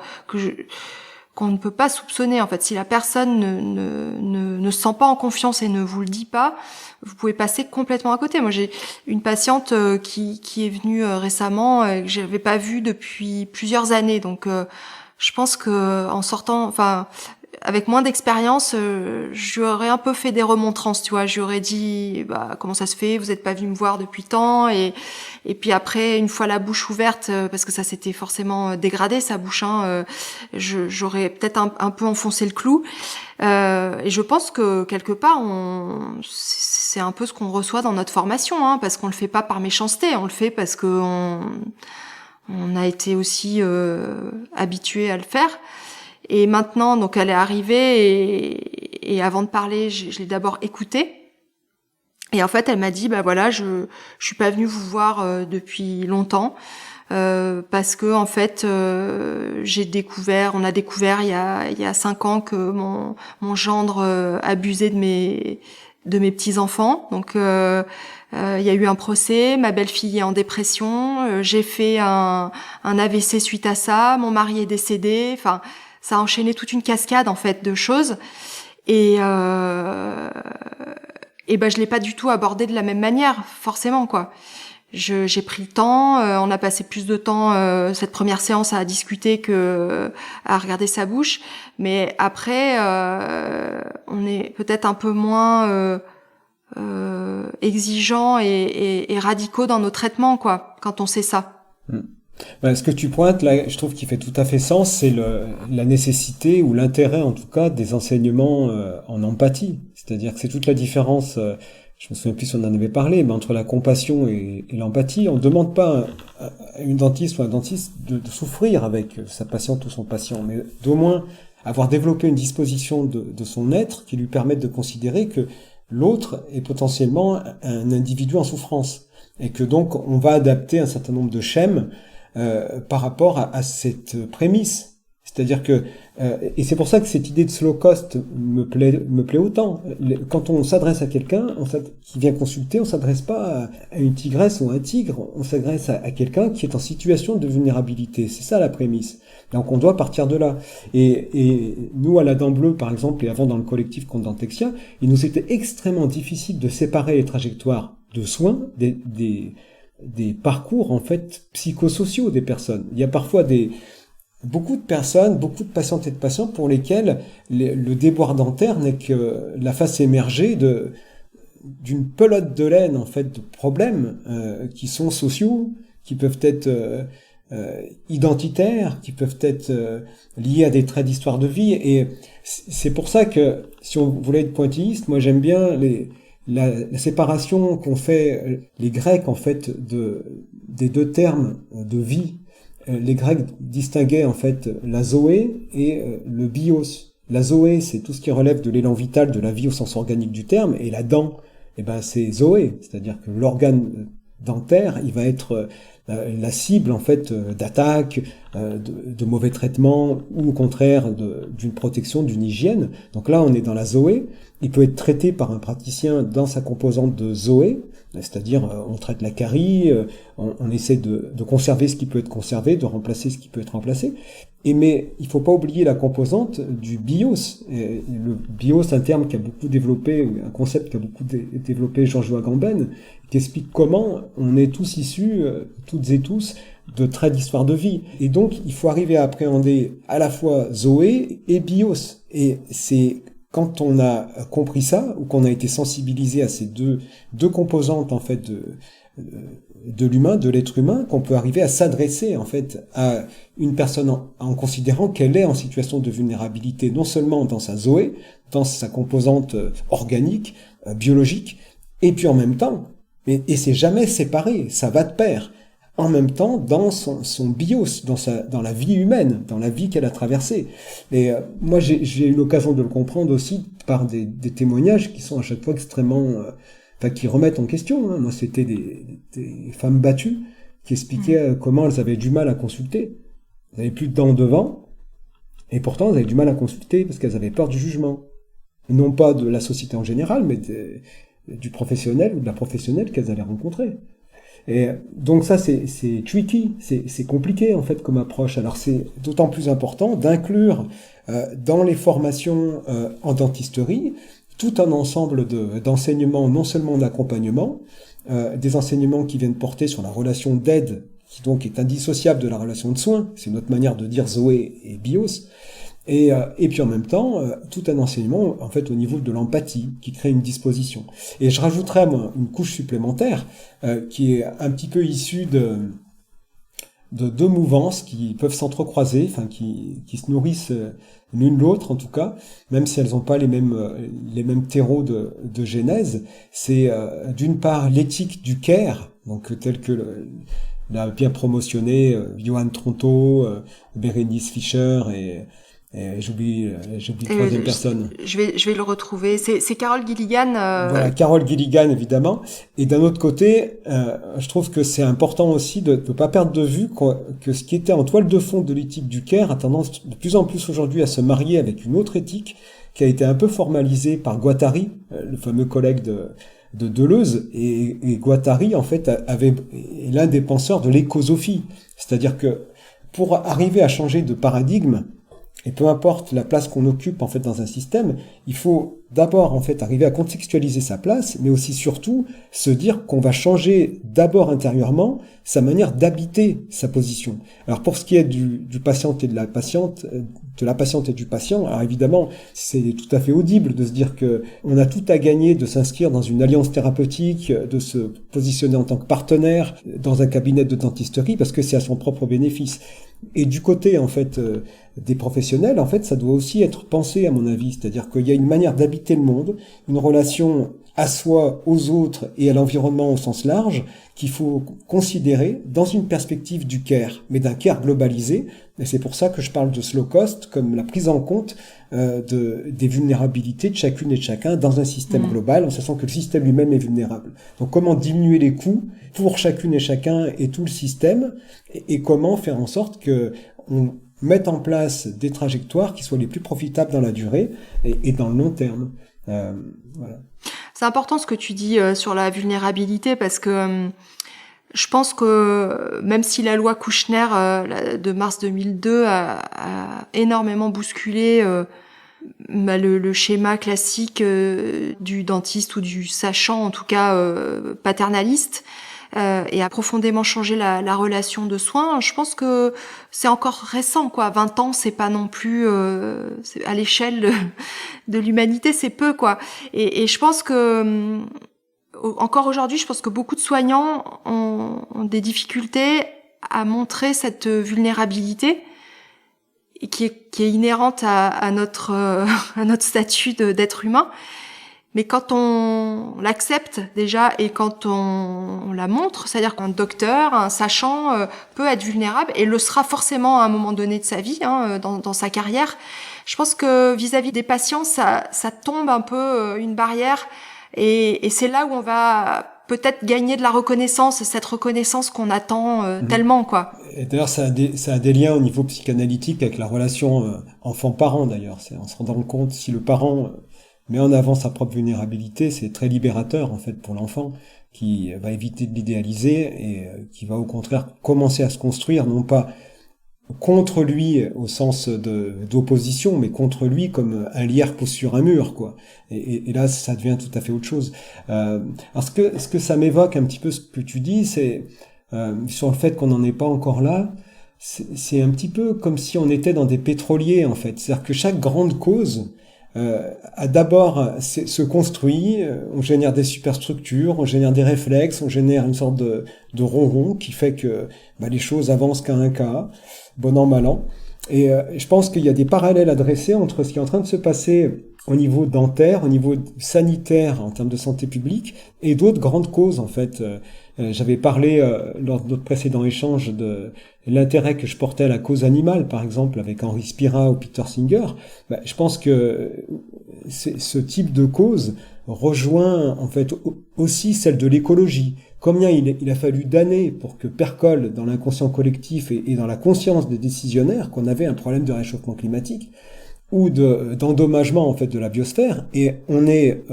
qu'on ne peut pas soupçonner. En fait, si la personne ne se sent pas en confiance et ne vous le dit pas, vous pouvez passer complètement à côté. Moi, j'ai une patiente qui est venue récemment que j'avais pas vue depuis plusieurs années. Donc, je pense que en sortant, enfin, avec moins d'expérience, j'aurais un peu fait des remontrances, tu vois. J'aurais dit, bah, comment ça se fait, vous êtes pas venu me voir depuis tant, et puis après, une fois la bouche ouverte, parce que ça s'était forcément dégradé, sa bouche, hein, j'aurais peut-être un peu enfoncé le clou. Et je pense que quelque part, c'est un peu ce qu'on reçoit dans notre formation, hein, parce qu'on le fait pas par méchanceté, on le fait parce que on a été aussi habitué à le faire. Et maintenant, donc, elle est arrivée et avant de parler, je l'ai d'abord écoutée. Et en fait, elle m'a dit, bah voilà, je suis pas venue vous voir depuis longtemps parce que en fait, on a découvert il y a 5 ans que mon gendre abusait de mes petits enfants. Donc, il y a eu un procès, ma belle-fille est en dépression, j'ai fait un AVC suite à ça, mon mari est décédé. Enfin, ça a enchaîné toute une cascade en fait de choses et ben je l'ai pas du tout abordé de la même manière forcément quoi. J'ai pris le temps, on a passé plus de temps cette première séance à discuter que à regarder sa bouche, mais après on est peut-être un peu moins exigeants et radicaux dans nos traitements quoi quand on sait ça. Ben, ce que tu pointes là, je trouve qu'il fait tout à fait sens, c'est la nécessité ou l'intérêt en tout cas des enseignements en empathie. C'est-à-dire que c'est toute la différence, je me souviens plus si on en avait parlé, mais entre la compassion et l'empathie. On ne demande pas à une dentiste ou un dentiste de souffrir avec sa patiente ou son patient, mais d'au moins avoir développé une disposition de son être qui lui permette de considérer que l'autre est potentiellement un individu en souffrance. Et que donc on va adapter un certain nombre de schèmes par rapport à cette prémisse. C'est-à-dire que et c'est pour ça que cette idée de slow cost me plaît autant. Quand on s'adresse à quelqu'un qui vient consulter, on s'adresse pas à une tigresse ou à un tigre, on s'adresse à quelqu'un qui est en situation de vulnérabilité. C'est ça la prémisse. Donc on doit partir de là. Et nous à la Dent Bleue par exemple et avant dans le collectif Contre Dentexia, il nous était extrêmement difficile de séparer les trajectoires de soins des parcours en fait psychosociaux des personnes. Il y a parfois beaucoup de personnes, beaucoup de patientes et de patients pour lesquels le déboire dentaire n'est que la face émergée d'une pelote de laine en fait de problèmes qui sont sociaux, qui peuvent être identitaires, qui peuvent être liés à des traits d'histoire de vie. Et c'est pour ça que si on voulait être pointilliste, moi j'aime bien la séparation qu'ont fait les Grecs en fait des deux termes de vie. Les Grecs distinguaient en fait la zoé et le bios. La zoé, c'est tout ce qui relève de l'élan vital, de la vie au sens organique du terme, et la dent, eh ben c'est zoé, c'est-à-dire que l'organe dentaire, il va être la cible en fait d'attaques, de mauvais traitements ou au contraire d'une protection, d'une hygiène. Donc là, on est dans la zoé. Il peut être traité par un praticien dans sa composante de zoé, c'est-à-dire on traite la carie, on essaie de conserver ce qui peut être conservé, de remplacer ce qui peut être remplacé. Mais il faut pas oublier la composante du bios. Et le bios, c'est un terme qui a beaucoup développé, un concept qui a beaucoup développé Georges Agamben, qui explique comment on est tous issus, toutes et tous, de traits d'histoire de vie. Et donc, il faut arriver à appréhender à la fois zoé et bios. Et c'est quand on a compris ça, ou qu'on a été sensibilisé à ces deux composantes en fait de l'humain, de l'être humain, qu'on peut arriver à s'adresser en fait à une personne en considérant qu'elle est en situation de vulnérabilité, non seulement dans sa zoé, dans sa composante organique, biologique, et puis en même temps, et c'est jamais séparé, ça va de pair, en même temps dans son bios, dans la vie humaine, dans la vie qu'elle a traversée. Et moi j'ai eu l'occasion de le comprendre aussi par des témoignages qui sont à chaque fois extrêmement qui remettent en question. Hein. Moi c'était des femmes battues qui expliquaient comment elles avaient du mal à consulter. Elles n'avaient plus de dents devant et pourtant elles avaient du mal à consulter parce qu'elles avaient peur du jugement. Non pas de la société en général, mais du professionnel ou de la professionnelle qu'elles allaient rencontrer. Et donc ça, c'est tricky, c'est compliqué en fait comme approche. Alors c'est d'autant plus important d'inclure dans les formations en dentisterie tout un ensemble d'enseignements, non seulement d'accompagnement, des enseignements qui viennent porter sur la relation d'aide, qui donc est indissociable de la relation de soins, c'est notre manière de dire Zoé et Bios, et puis en même temps, tout un enseignement en fait au niveau de l'empathie, qui crée une disposition. Et je rajouterais moi, une couche supplémentaire, qui est un petit peu issue de deux mouvances qui peuvent s'entrecroiser, enfin qui se nourrissent l'une l'autre en tout cas, même si elles n'ont pas les mêmes terreaux de genèse. C'est d'une part l'éthique du care, donc tel que l'a bien promotionné Johan Tronto, Bérénice Fischer et j'oublie troisième personne. Je vais le retrouver. C'est Carole Gilligan. Voilà, Carole Gilligan évidemment. Et d'un autre côté, je trouve que c'est important aussi de ne pas perdre de vue que ce qui était en toile de fond de l'éthique du care a tendance de plus en plus aujourd'hui à se marier avec une autre éthique qui a été un peu formalisée par Guattari, le fameux collègue de Deleuze. Et Guattari en fait est l'un des penseurs de l'écosophie, c'est-à-dire que pour arriver à changer de paradigme, et peu importe la place qu'on occupe en fait dans un système, il faut d'abord en fait arriver à contextualiser sa place, mais aussi surtout se dire qu'on va changer d'abord intérieurement sa manière d'habiter sa position. Alors pour ce qui est du patient et de la patiente et du patient, alors évidemment c'est tout à fait audible de se dire que on a tout à gagner de s'inscrire dans une alliance thérapeutique, de se positionner en tant que partenaire dans un cabinet de dentisterie parce que c'est à son propre bénéfice. Et du côté en fait des professionnels, en fait, ça doit aussi être pensé à mon avis, c'est-à-dire qu'il y a une manière d'habiter le monde, une relation à soi, aux autres et à l'environnement au sens large qu'il faut considérer dans une perspective du care, mais d'un care globalisé. Et c'est pour ça que je parle de slow cost comme la prise en compte des vulnérabilités de chacune et de chacun dans un système global, en sachant que le système lui-même est vulnérable. Donc comment diminuer les coûts pour chacune et chacun et tout le système, et comment faire en sorte que on mette en place des trajectoires qui soient les plus profitables dans la durée et dans le long terme. Voilà. C'est important ce que tu dis sur la vulnérabilité parce que je pense que même si la loi Kouchner de mars 2002 a énormément bousculé le schéma classique du dentiste ou du sachant, en tout cas paternaliste, et a profondément changé la relation de soins. Je pense que c'est encore récent, quoi. 20 ans, c'est pas non plus à l'échelle de l'humanité, c'est peu, quoi. Et je pense que encore aujourd'hui, je pense que beaucoup de soignants ont des difficultés à montrer cette vulnérabilité qui est inhérente à notre statut d'être humain. Mais quand on l'accepte déjà et quand on la montre, c'est-à-dire qu'un docteur, un sachant peut être vulnérable et le sera forcément à un moment donné de sa vie, dans sa carrière. Je pense que vis-à-vis des patients, ça tombe un peu une barrière et c'est là où on va peut-être gagner de la reconnaissance, cette reconnaissance qu'on attend tellement, quoi. Et d'ailleurs, ça a des liens au niveau psychanalytique avec la relation enfant-parent, d'ailleurs. C'est en se rendant compte si le parent met en avant sa propre vulnérabilité, c'est très libérateur en fait pour l'enfant qui va éviter de l'idéaliser et qui va au contraire commencer à se construire, non pas contre lui au sens d'opposition, mais contre lui comme un lierre pousse sur un mur, quoi. Et là, ça devient tout à fait autre chose. Alors ce que ça m'évoque un petit peu ce que tu dis, c'est sur le fait qu'on n'en est pas encore là. C'est un petit peu comme si on était dans des pétroliers en fait. C'est-à-dire que chaque grande cause a d'abord se construit, on génère des superstructures, on génère des réflexes, on génère une sorte de ronron qui fait que les choses avancent qu'à un cas, bon an, mal an. Et je pense qu'il y a des parallèles à dresser entre ce qui est en train de se passer au niveau dentaire, au niveau sanitaire en termes de santé publique, et d'autres grandes causes en fait. J'avais parlé lors de notre précédent échange de l'intérêt que je portais à la cause animale, par exemple, avec Henri Spira ou Peter Singer. Je pense que ce type de cause rejoint en fait aussi celle de l'écologie. Combien il a fallu d'années pour que percole dans l'inconscient collectif et dans la conscience des décisionnaires qu'on avait un problème de réchauffement climatique ou d'endommagement en fait de la biosphère, et on est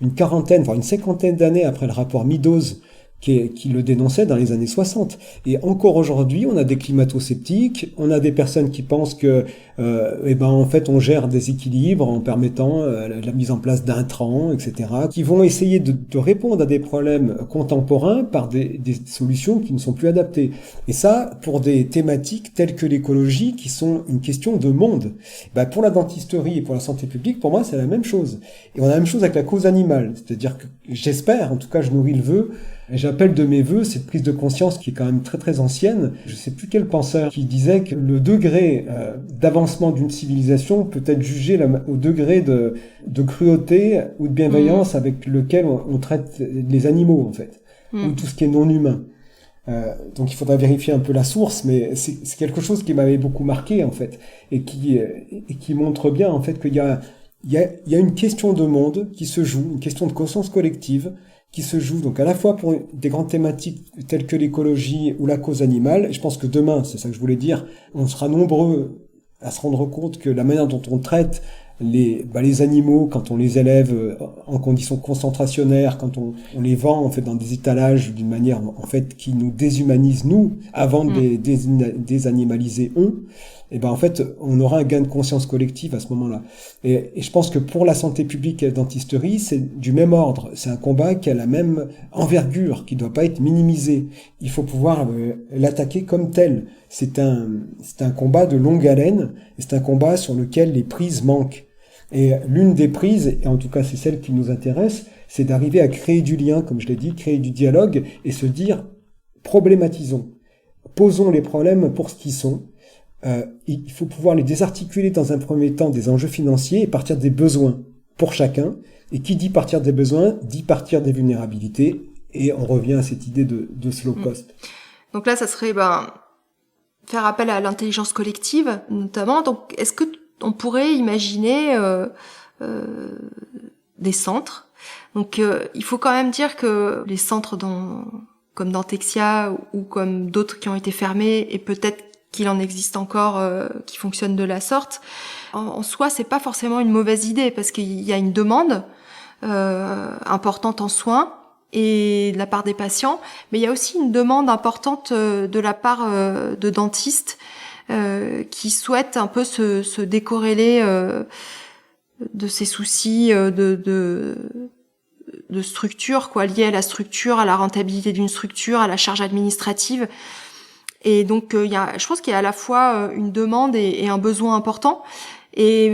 une quarantaine, voire une cinquantaine d'années après le rapport Meadows qui le dénonçait dans les années 60. Et encore aujourd'hui, on a des climato-sceptiques, on a des personnes qui pensent que, en fait, on gère des équilibres en permettant la mise en place d'intrants, etc., qui vont essayer de répondre à des problèmes contemporains par des solutions qui ne sont plus adaptées. Et ça, pour des thématiques telles que l'écologie, qui sont une question de monde. Pour la dentisterie et pour la santé publique, pour moi, c'est la même chose. Et on a la même chose avec la cause animale. C'est-à-dire que j'espère, en tout cas, je nourris le vœu, et j'appelle de mes vœux cette prise de conscience qui est quand même très très ancienne. Je ne sais plus quel penseur qui disait que le degré d'avancement d'une civilisation peut être jugé au degré de cruauté ou de bienveillance avec lequel on traite les animaux, en fait, ou tout ce qui est non humain. Donc il faudra vérifier un peu la source, mais c'est quelque chose qui m'avait beaucoup marqué, en fait, et qui montre bien, en fait, qu'il y a une question de monde qui se joue, une question de conscience collective qui se joue donc à la fois pour des grandes thématiques telles que l'écologie ou la cause animale. Et je pense que demain, c'est ça que je voulais dire, on sera nombreux à se rendre compte que la manière dont on traite les animaux, quand on les élève en conditions concentrationnaires, quand on les vend en fait dans des étalages d'une manière en fait qui nous déshumanise nous avant de désanimaliser eux, et en fait on aura un gain de conscience collective à ce moment-là. Et je pense que pour la santé publique et la dentisterie, c'est du même ordre. C'est un combat qui a la même envergure, qui ne doit pas être minimisé. Il faut pouvoir l'attaquer comme tel. C'est un combat de longue haleine, et c'est un combat sur lequel les prises manquent. Et l'une des prises, et en tout cas c'est celle qui nous intéresse, c'est d'arriver à créer du lien, comme je l'ai dit, créer du dialogue, et se dire, problématisons, posons les problèmes pour ce qu'ils sont. Il faut pouvoir les désarticuler dans un premier temps des enjeux financiers et partir des besoins pour chacun. Et qui dit partir des besoins, dit partir des vulnérabilités. Et on revient à cette idée de slow cost. Donc là, ça serait faire appel à l'intelligence collective, notamment. Donc, est-ce que on pourrait imaginer des centres? Donc, il faut quand même dire que les centres comme Dentexia ou comme d'autres qui ont été fermés, et peut-être qu'il en existe encore qui fonctionnent de la sorte, en soi, c'est pas forcément une mauvaise idée, parce qu'il y a une demande importante en soins et de la part des patients, mais il y a aussi une demande importante de la part de dentistes qui souhaitent un peu se décorréler de ces soucis de structure, liés à la structure, à la rentabilité d'une structure, à la charge administrative. Et donc je pense qu'il y a à la fois une demande et un besoin important. Et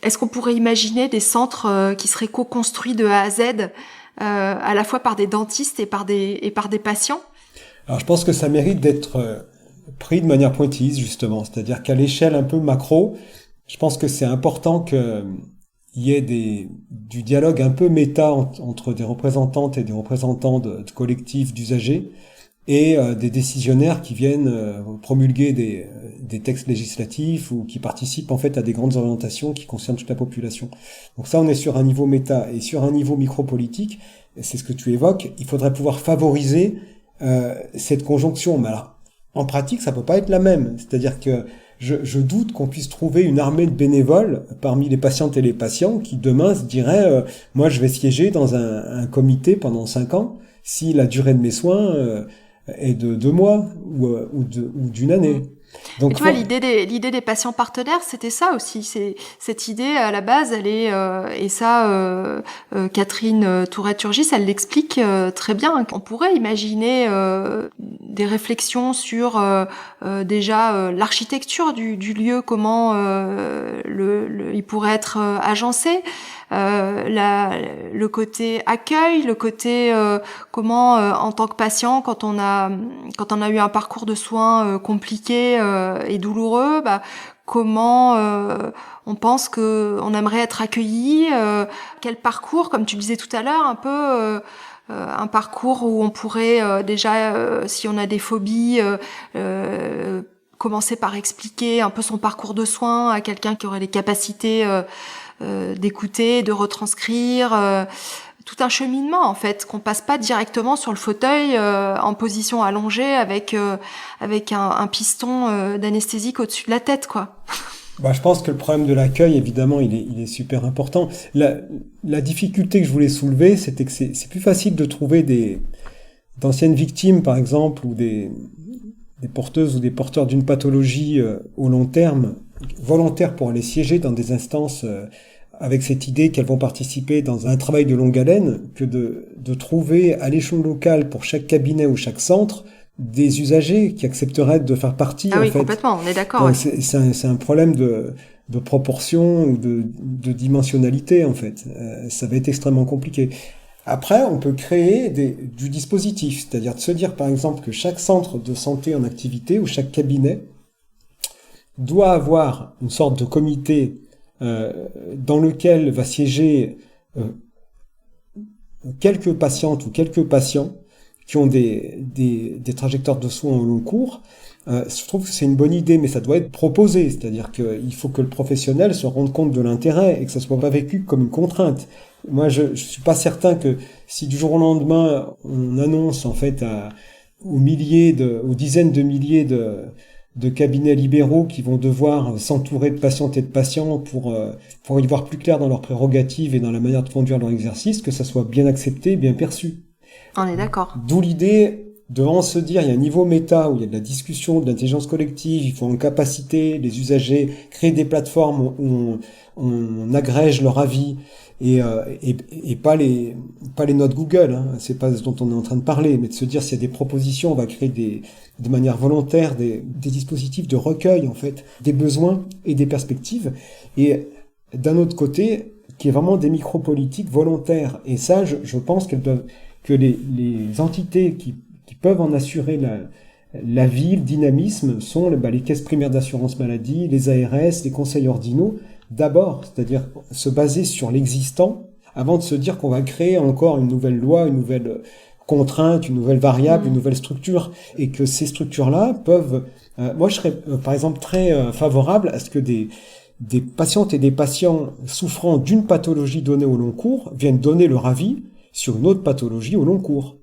est-ce qu'on pourrait imaginer des centres qui seraient co-construits de A à Z, à la fois par des dentistes et par des patients? Alors je pense que ça mérite d'être pris de manière pointilleuse, justement. C'est-à-dire qu'à l'échelle un peu macro, je pense que c'est important qu'il y ait du dialogue un peu méta entre des représentantes et des représentants de collectifs d'usagers, et des décisionnaires qui viennent promulguer des textes législatifs ou qui participent en fait à des grandes orientations qui concernent toute la population. Donc ça, on est sur un niveau méta. Et sur un niveau micropolitique, c'est ce que tu évoques, il faudrait pouvoir favoriser cette conjonction. Mais alors, en pratique, ça peut pas être la même. C'est-à-dire que je doute qu'on puisse trouver une armée de bénévoles parmi les patientes et les patients qui demain se diraient moi je vais siéger dans un comité pendant 5 ans si la durée de mes soins est de 2 mois ou d'une année. Donc, tu vois, l'idée des patients partenaires, c'était ça aussi. C'est cette idée à la base, elle est et ça, Catherine Tourette-Turgis, elle l'explique très bien. On pourrait imaginer des réflexions sur déjà l'architecture du lieu, comment il pourrait être agencé. Le côté accueil, le côté comment en tant que patient, quand on a eu un parcours de soins compliqué et douloureux, comment on pense que on aimerait être accueilli, quel parcours, comme tu le disais tout à l'heure, un peu un parcours où on pourrait déjà, si on a des phobies, commencer par expliquer un peu son parcours de soins à quelqu'un qui aurait les capacités d'écouter, de retranscrire, tout un cheminement en fait, qu'on passe pas directement sur le fauteuil en position allongée avec un piston d'anesthésique au-dessus de la tête, quoi. Je pense que le problème de l'accueil, évidemment, il est super important. La difficulté que je voulais soulever, c'était que c'est plus facile de trouver des d'anciennes victimes, par exemple, ou des porteuses ou des porteurs d'une pathologie au long terme, volontaires pour aller siéger dans des instances avec cette idée qu'elles vont participer dans un travail de longue haleine, que de trouver à l'échelon local pour chaque cabinet ou chaque centre des usagers qui accepteraient de faire partie. Ah oui, en fait. complètement, on est d'accord. Donc Ouais. c'est un problème de proportion ou de dimensionnalité en fait. Ça va être extrêmement compliqué. Après, on peut créer du dispositif, c'est-à-dire de se dire par exemple que chaque centre de santé en activité ou chaque cabinet doit avoir une sorte de comité dans lequel va siéger quelques patientes ou quelques patients qui ont des trajectoires de soins au long cours. Je trouve que c'est une bonne idée, mais ça doit être proposé, c'est-à-dire qu'il faut que le professionnel se rende compte de l'intérêt et que ça soit pas vécu comme une contrainte. Moi, je suis pas certain que si du jour au lendemain on annonce en fait aux dizaines de milliers de cabinets libéraux qui vont devoir s'entourer de patientes et de patients pour y voir plus clair dans leurs prérogatives et dans la manière de conduire leur exercice, que ça soit bien accepté, bien perçu. On est d'accord. D'où l'idée de se dire, il y a un niveau méta où il y a de la discussion, de l'intelligence collective, il faut en capaciter les usagers, créer des plateformes où on agrège leur avis et pas les notes Google, hein. C'est pas ce dont on est en train de parler, mais de se dire s'il y a des propositions, on va créer de manière volontaire des dispositifs de recueil en fait des besoins et des perspectives, et d'un autre côté qui est vraiment des micro-politiques volontaires, et ça je pense que les entités qui peuvent en assurer la vie, le dynamisme, sont les caisses primaires d'assurance maladie, les ARS, les conseils ordinaux, d'abord, c'est-à-dire se baser sur l'existant avant de se dire qu'on va créer encore une nouvelle loi, une nouvelle contrainte, une nouvelle variable, une nouvelle structure, et que ces structures-là peuvent... moi, je serais par exemple très favorable à ce que des patientes et des patients souffrant d'une pathologie donnée au long cours viennent donner leur avis sur une autre pathologie au long cours.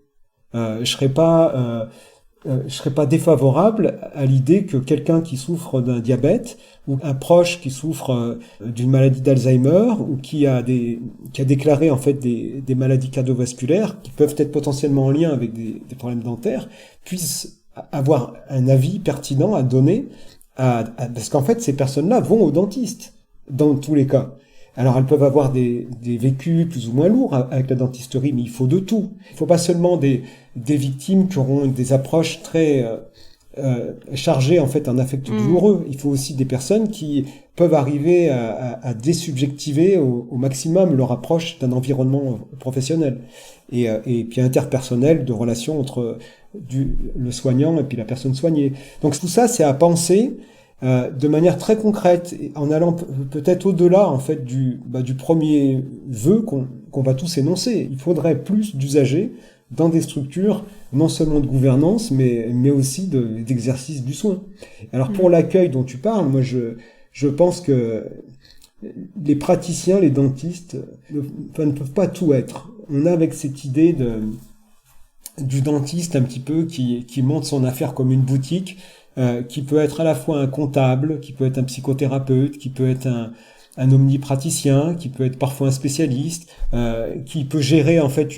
Je serais pas défavorable à l'idée que quelqu'un qui souffre d'un diabète ou un proche qui souffre d'une maladie d'Alzheimer ou qui a déclaré en fait des maladies cardiovasculaires qui peuvent être potentiellement en lien avec des problèmes dentaires puisse avoir un avis pertinent à donner parce qu'en fait ces personnes-là vont au dentiste dans tous les cas. Alors elles peuvent avoir des vécus plus ou moins lourds avec la dentisterie, mais il faut de tout. Il faut pas seulement des victimes qui auront des approches très chargées en fait en affect douloureux. Il faut aussi des personnes qui peuvent arriver à désubjectiver au maximum leur approche d'un environnement professionnel et puis interpersonnel de relations entre le soignant et puis la personne soignée. Donc tout ça c'est à penser de manière très concrète, en allant peut-être au-delà en fait du premier vœu qu'on va tous énoncer. Il faudrait plus d'usagers dans des structures non seulement de gouvernance, mais aussi d'exercice du soin. Alors pour l'accueil dont tu parles, moi je pense que les praticiens, les dentistes ne peuvent pas tout être. On a avec cette idée du dentiste un petit peu qui monte son affaire comme une boutique, qui peut être à la fois un comptable, qui peut être un psychothérapeute, qui peut être un omnipraticien, qui peut être parfois un spécialiste, qui peut gérer en fait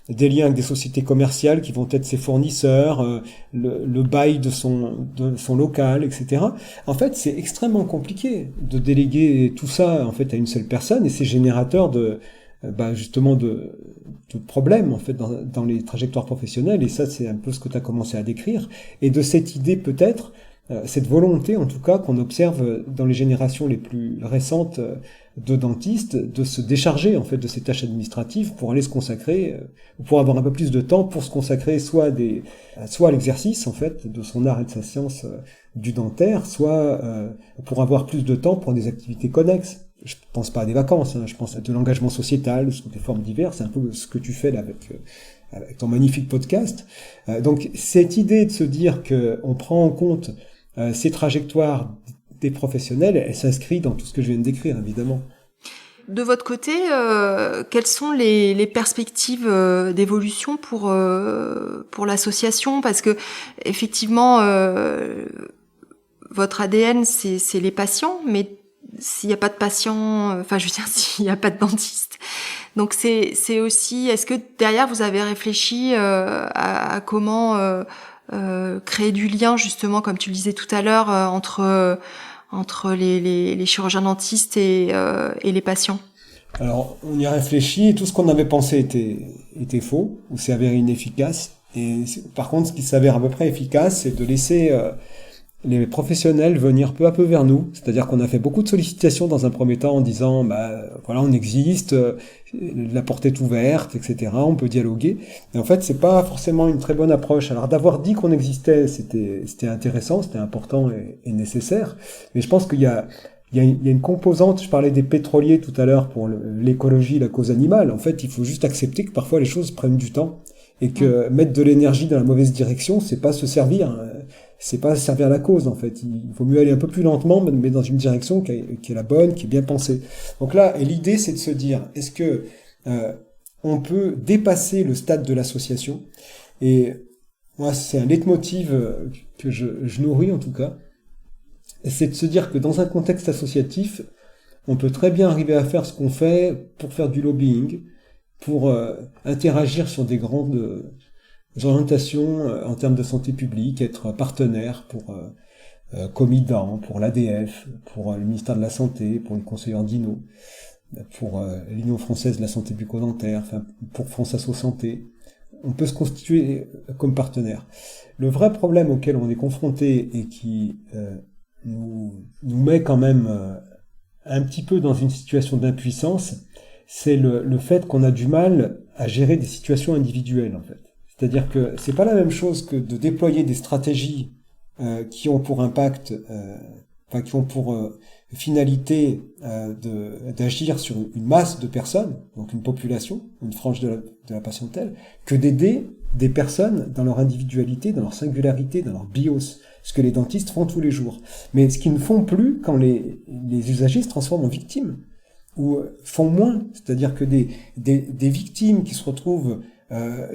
des liens avec des sociétés commerciales qui vont être ses fournisseurs, le bail de son local, etc. En fait, c'est extrêmement compliqué de déléguer tout ça en fait à une seule personne, et c'est générateur justement de problèmes en fait dans les trajectoires professionnelles, et ça c'est un peu ce que tu as commencé à décrire, et de cette idée peut-être, cette volonté en tout cas qu'on observe dans les générations les plus récentes de dentistes de se décharger en fait de ces tâches administratives pour aller se consacrer, pour avoir un peu plus de temps pour se consacrer soit à l'exercice en fait de son art et de sa science du dentaire, soit pour avoir plus de temps pour des activités connexes. Je pense pas à des vacances, hein, je pense à de l'engagement sociétal sous des formes diverses, c'est un peu ce que tu fais là avec ton magnifique podcast. Donc cette idée de se dire que on prend en compte ces trajectoires des professionnels, elle s'inscrit dans tout ce que je viens de décrire, évidemment. De votre côté, quelles sont les perspectives d'évolution pour l'association ? Parce que effectivement, votre ADN, c'est les patients, mais s'il n'y a pas de patients, enfin je veux dire s'il n'y a pas de dentiste, Donc c'est aussi, est-ce que derrière vous avez réfléchi à comment créer du lien justement, comme tu le disais tout à l'heure, entre les chirurgiens dentistes et les patients? Alors, on y a réfléchi et tout ce qu'on avait pensé était faux ou s'est avéré inefficace. Par contre, ce qui s'avère à peu près efficace, c'est de laisser les professionnels venir peu à peu vers nous. C'est-à-dire qu'on a fait beaucoup de sollicitations dans un premier temps en disant, voilà, on existe, la porte est ouverte, etc. On peut dialoguer. Et en fait, c'est pas forcément une très bonne approche. Alors, d'avoir dit qu'on existait, c'était intéressant, c'était important et nécessaire. Mais je pense qu'il y a une composante, je parlais des pétroliers tout à l'heure pour l'écologie, la cause animale. En fait, il faut juste accepter que parfois les choses prennent du temps et que mettre de l'énergie dans la mauvaise direction, c'est pas se servir, c'est pas servir la cause en fait. Il faut mieux aller un peu plus lentement, mais dans une direction qui est la bonne, qui est bien pensée. Donc là, et l'idée, c'est de se dire, est-ce que on peut dépasser le stade de l'association? Et moi, c'est un leitmotiv que je nourris en tout cas. C'est de se dire que dans un contexte associatif, on peut très bien arriver à faire ce qu'on fait pour faire du lobbying, pour interagir sur des grandes orientations en termes de santé publique, être partenaire pour Comidan, pour l'ADF, pour le ministère de la Santé, pour le conseiller Ordino, pour l'Union française de la santé bucco-dentaire, enfin, pour France Asso Santé. On peut se constituer comme partenaire. Le vrai problème auquel on est confronté et qui nous met quand même un petit peu dans une situation d'impuissance, c'est le fait qu'on a du mal à gérer des situations individuelles en fait. C'est-à-dire que c'est pas la même chose que de déployer des stratégies qui ont pour impact, qui ont pour finalité d'agir sur une masse de personnes, donc une population, une frange de la patientèle, que d'aider des personnes dans leur individualité, dans leur singularité, dans leur bios, ce que les dentistes font tous les jours. Mais ce qu'ils ne font plus quand les usagers se transforment en victimes, ou font moins, c'est-à-dire que des victimes qui se retrouvent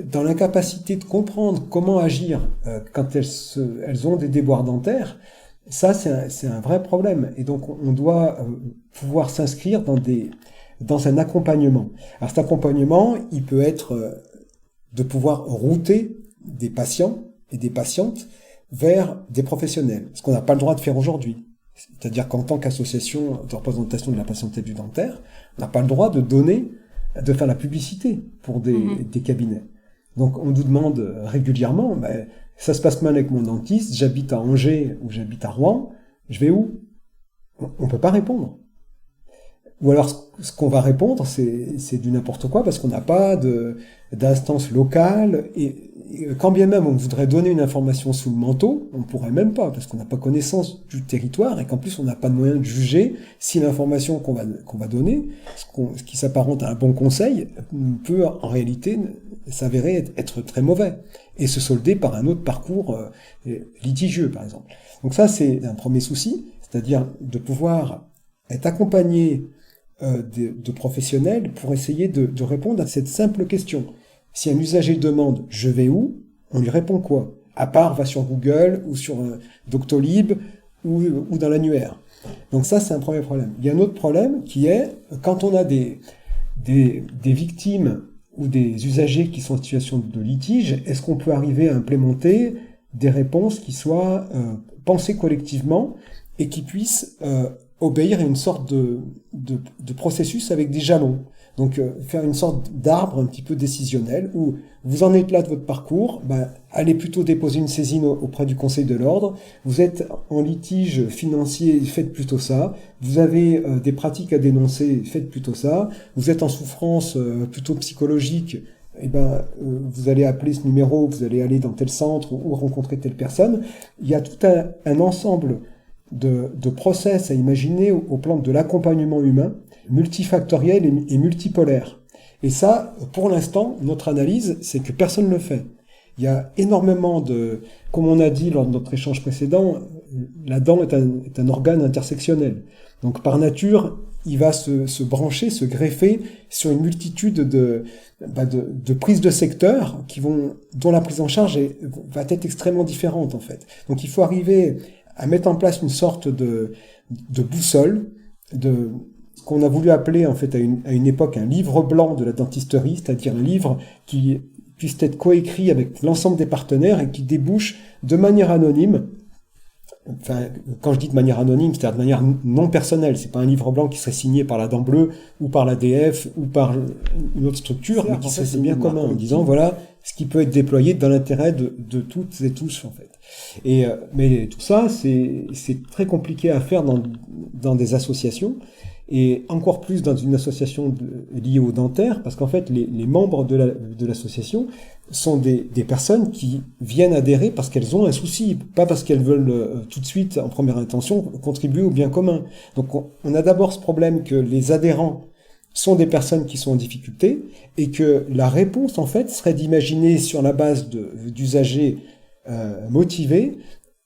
dans l'incapacité de comprendre comment agir quand elles ont des déboires dentaires, ça c'est un vrai problème. Et donc on doit pouvoir s'inscrire dans un accompagnement. Alors cet accompagnement, il peut être de pouvoir router des patients et des patientes vers des professionnels, ce qu'on n'a pas le droit de faire aujourd'hui. C'est-à-dire qu'en tant qu'association de représentation de la patientèle du dentaire, on n'a pas le droit de faire la publicité pour des cabinets. Donc on nous demande régulièrement, ça se passe mal avec mon dentiste, j'habite à Angers ou j'habite à Rouen, je vais où? On peut pas répondre. Ou alors ce qu'on va répondre, c'est du n'importe quoi parce qu'on n'a pas d'instance locale et quand bien même on voudrait donner une information sous le manteau, on pourrait même pas parce qu'on n'a pas connaissance du territoire et qu'en plus on n'a pas de moyen de juger si l'information qu'on va donner, ce qui s'apparente à un bon conseil, peut en réalité s'avérer être très mauvais et se solder par un autre parcours litigieux par exemple. Donc ça c'est un premier souci, c'est-à-dire de pouvoir être accompagné de professionnels pour essayer de répondre à cette simple question. Si un usager demande « je vais où ?», on lui répond quoi? À part va sur Google ou sur Doctolib ou dans l'annuaire. Donc ça, c'est un premier problème. Il y a un autre problème qui est quand on a des victimes ou des usagers qui sont en situation de litige, est-ce qu'on peut arriver à implémenter des réponses qui soient pensées collectivement et qui puissent obéir à une sorte de processus avec des jalons. Donc faire une sorte d'arbre un petit peu décisionnel où vous en êtes là de votre parcours, allez plutôt déposer une saisine auprès du Conseil de l'ordre, vous êtes en litige financier, faites plutôt ça, vous avez des pratiques à dénoncer, faites plutôt ça, vous êtes en souffrance plutôt psychologique, vous allez appeler ce numéro, vous allez aller dans tel centre ou rencontrer telle personne. Il y a tout un ensemble de process à imaginer au plan de l'accompagnement humain, multifactoriel et multipolaire. Et ça, pour l'instant, notre analyse, c'est que personne ne le fait. Il y a énormément comme on a dit lors de notre échange précédent, la dent est un organe intersectionnel. Donc par nature, il va se brancher, se greffer sur une multitude de prises de secteurs dont la prise en charge va être extrêmement différente en fait. Donc il faut arriver à mettre en place une sorte de boussole, ce qu'on a voulu appeler en fait à une époque un livre blanc de la dentisterie, c'est-à-dire un livre qui puisse être coécrit avec l'ensemble des partenaires et qui débouche de manière anonyme. Enfin, quand je dis de manière anonyme, c'est-à-dire de manière non personnelle, c'est pas un livre blanc qui serait signé par la Dent Bleue ou par l'ADF ou par une autre structure, mais qui serait signé bien commun en disant voilà ce qui peut être déployé dans l'intérêt de toutes et tous en fait. Mais tout ça, c'est très compliqué à faire dans des associations. Et encore plus dans une association liée au dentaire, parce qu'en fait, les membres de l'association sont des personnes qui viennent adhérer parce qu'elles ont un souci, pas parce qu'elles veulent tout de suite, en première intention, contribuer au bien commun. Donc on a d'abord ce problème que les adhérents sont des personnes qui sont en difficulté, et que la réponse, en fait, serait d'imaginer sur la base d'usagers motivés,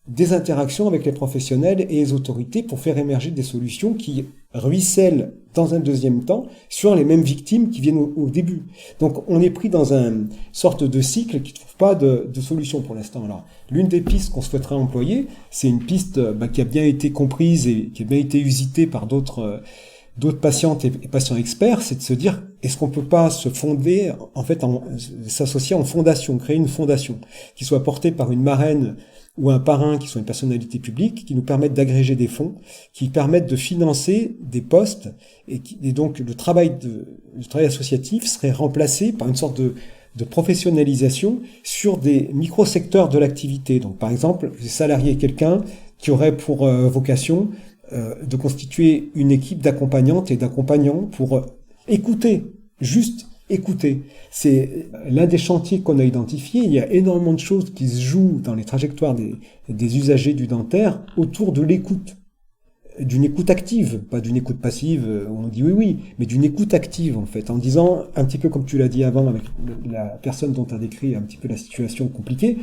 des interactions avec les professionnels et les autorités pour faire émerger des solutions qui ruissellent dans un deuxième temps sur les mêmes victimes qui viennent au début. Donc on est pris dans une sorte de cycle qui ne trouve pas de solution pour l'instant. Alors l'une des pistes qu'on souhaiterait employer, c'est une piste qui a bien été comprise et qui a bien été usitée par d'autres patientes et patients experts, c'est de se dire, est-ce qu'on peut pas se fonder, en fait, s'associer en fondation, créer une fondation qui soit portée par une marraine ou un parrain qui soit une personnalité publique, qui nous permettent d'agréger des fonds, qui permettent de financer des postes, et donc le travail associatif serait remplacé par une sorte de professionnalisation sur des micro-secteurs de l'activité. Donc par exemple, salarier quelqu'un qui aurait pour vocation de constituer une équipe d'accompagnantes et d'accompagnants pour écouter, juste écouter. C'est l'un des chantiers qu'on a identifié. Il y a énormément de choses qui se jouent dans les trajectoires des usagers du dentaire autour de l'écoute. D'une écoute active, pas d'une écoute passive où on dit oui, mais d'une écoute active en fait, en disant, un petit peu comme tu l'as dit avant avec la personne dont tu as décrit un petit peu la situation compliquée,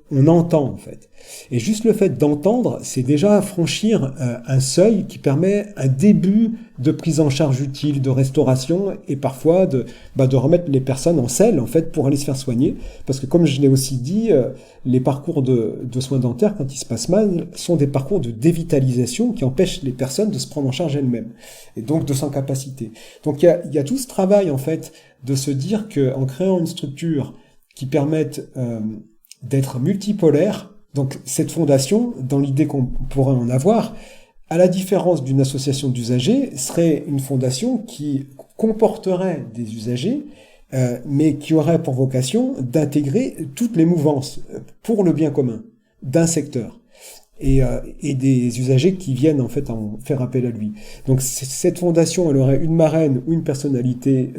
on entend en fait. Et juste le fait d'entendre, c'est déjà franchir un seuil qui permet un début de prise en charge utile, de restauration, et parfois de remettre les personnes en selle en fait pour aller se faire soigner. Parce que comme je l'ai aussi dit, les parcours de soins dentaires, quand ils se passent mal, sont des parcours de dévitalisation qui empêchent les personnes de se prendre en charge elles-mêmes, et donc de sans-capacité. Donc il y a tout ce travail en fait de se dire qu'en créant une structure qui permette d'être multipolaire, donc cette fondation, dans l'idée qu'on pourrait en avoir, à la différence d'une association d'usagers, serait une fondation qui comporterait des usagers, mais qui aurait pour vocation d'intégrer toutes les mouvances pour le bien commun d'un secteur, et des usagers qui viennent en fait en faire appel à lui. Donc cette fondation, elle aurait une marraine ou une personnalité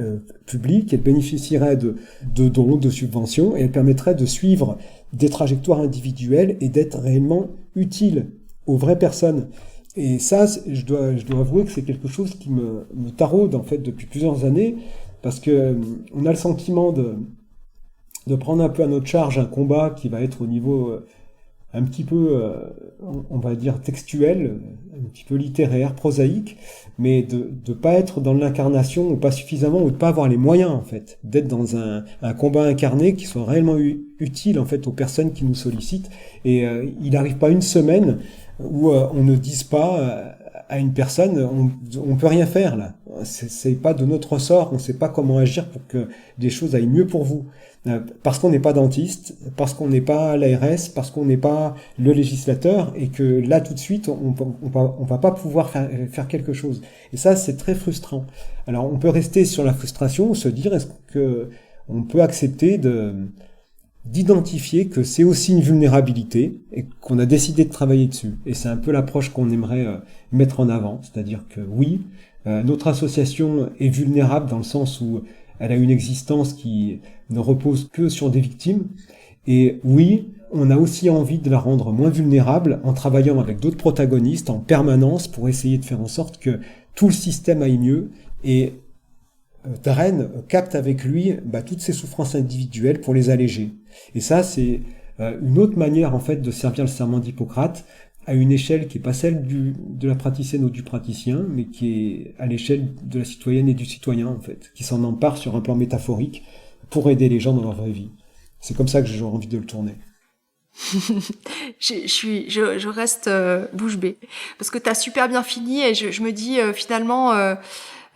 publique, elle bénéficierait de dons, de subventions, et elle permettrait de suivre des trajectoires individuelles et d'être réellement utile aux vraies personnes. Et ça, je dois avouer que c'est quelque chose qui me taraude en fait depuis plusieurs années, parce que on a le sentiment de prendre un peu à notre charge un combat qui va être au niveau un petit peu, on va dire, textuel, un petit peu littéraire, prosaïque, mais de pas être dans l'incarnation, ou pas suffisamment, ou de pas avoir les moyens, en fait, d'être dans un combat incarné qui soit réellement utile, en fait, aux personnes qui nous sollicitent. Et il n'arrive pas une semaine où on ne dise pas à une personne, on peut rien faire, là. C'est pas de notre ressort, on sait pas comment agir pour que des choses aillent mieux pour vous. Parce qu'on n'est pas dentiste, parce qu'on n'est pas l'ARS, parce qu'on n'est pas le législateur, et que là tout de suite on va pas pouvoir faire quelque chose. Et ça c'est très frustrant. Alors on peut rester sur la frustration, se dire est-ce que on peut accepter d'identifier que c'est aussi une vulnérabilité et qu'on a décidé de travailler dessus. Et c'est un peu l'approche qu'on aimerait mettre en avant, c'est-à-dire que oui, notre association est vulnérable dans le sens où elle a une existence qui ne repose que sur des victimes. Et oui, on a aussi envie de la rendre moins vulnérable en travaillant avec d'autres protagonistes en permanence pour essayer de faire en sorte que tout le système aille mieux. Et Darren capte avec lui toutes ces souffrances individuelles pour les alléger. Et ça, c'est une autre manière en fait de servir le serment d'Hippocrate à une échelle qui n'est pas celle de la praticienne ou du praticien, mais qui est à l'échelle de la citoyenne et du citoyen, en fait, qui s'en empare sur un plan métaphorique pour aider les gens dans leur vraie vie. C'est comme ça que j'ai envie de le tourner. Je reste bouche bée parce que t'as super bien fini et je me dis finalement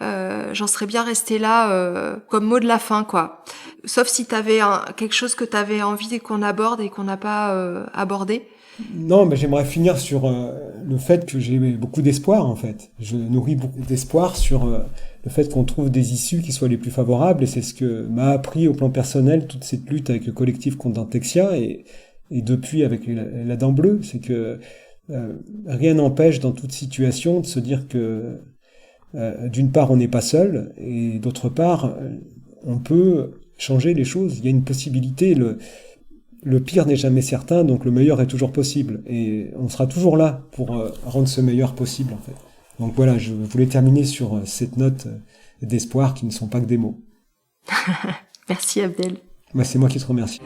j'en serais bien restée là comme mot de la fin quoi. Sauf si t'avais quelque chose que t'avais envie qu'on aborde et qu'on n'a pas abordé. Non, mais j'aimerais finir sur le fait que j'ai beaucoup d'espoir en fait. Je nourris beaucoup d'espoir sur le fait qu'on trouve des issues qui soient les plus favorables et c'est ce que m'a appris au plan personnel toute cette lutte avec le collectif contre Dentexia et depuis avec la dent bleue, c'est que rien n'empêche dans toute situation de se dire que d'une part on n'est pas seul et d'autre part on peut changer les choses. Il y a une possibilité, le pire n'est jamais certain, donc le meilleur est toujours possible. Et on sera toujours là pour rendre ce meilleur possible, en fait. Donc voilà, je voulais terminer sur cette note d'espoir qui ne sont pas que des mots. Merci Abdel. Bah, c'est moi qui te remercie.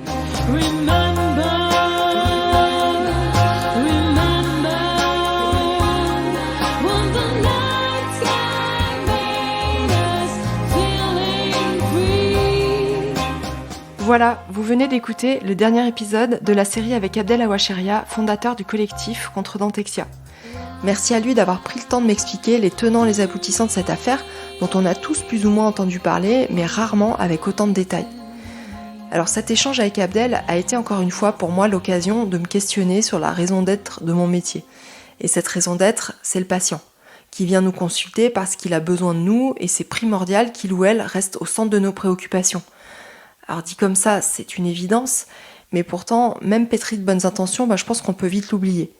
Voilà, vous venez d'écouter le dernier épisode de la série avec Abdel Awacheria, fondateur du collectif contre Dentexia. Merci à lui d'avoir pris le temps de m'expliquer les tenants et les aboutissants de cette affaire dont on a tous plus ou moins entendu parler, mais rarement avec autant de détails. Alors cet échange avec Abdel a été encore une fois pour moi l'occasion de me questionner sur la raison d'être de mon métier. Et cette raison d'être, c'est le patient, qui vient nous consulter parce qu'il a besoin de nous et c'est primordial qu'il ou elle reste au centre de nos préoccupations. Alors dit comme ça, c'est une évidence, mais pourtant, même pétri de bonnes intentions, je pense qu'on peut vite l'oublier.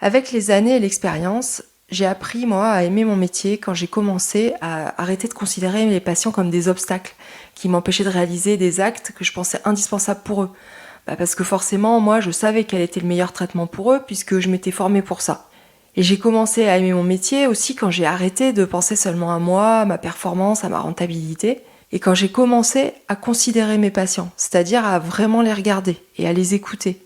Avec les années et l'expérience, j'ai appris, moi, à aimer mon métier quand j'ai commencé à arrêter de considérer les patients comme des obstacles qui m'empêchaient de réaliser des actes que je pensais indispensables pour eux. Parce que forcément, moi, je savais quel était le meilleur traitement pour eux puisque je m'étais formée pour ça. Et j'ai commencé à aimer mon métier aussi quand j'ai arrêté de penser seulement à moi, à ma performance, à ma rentabilité. Et quand j'ai commencé à considérer mes patients, c'est-à-dire à vraiment les regarder et à les écouter.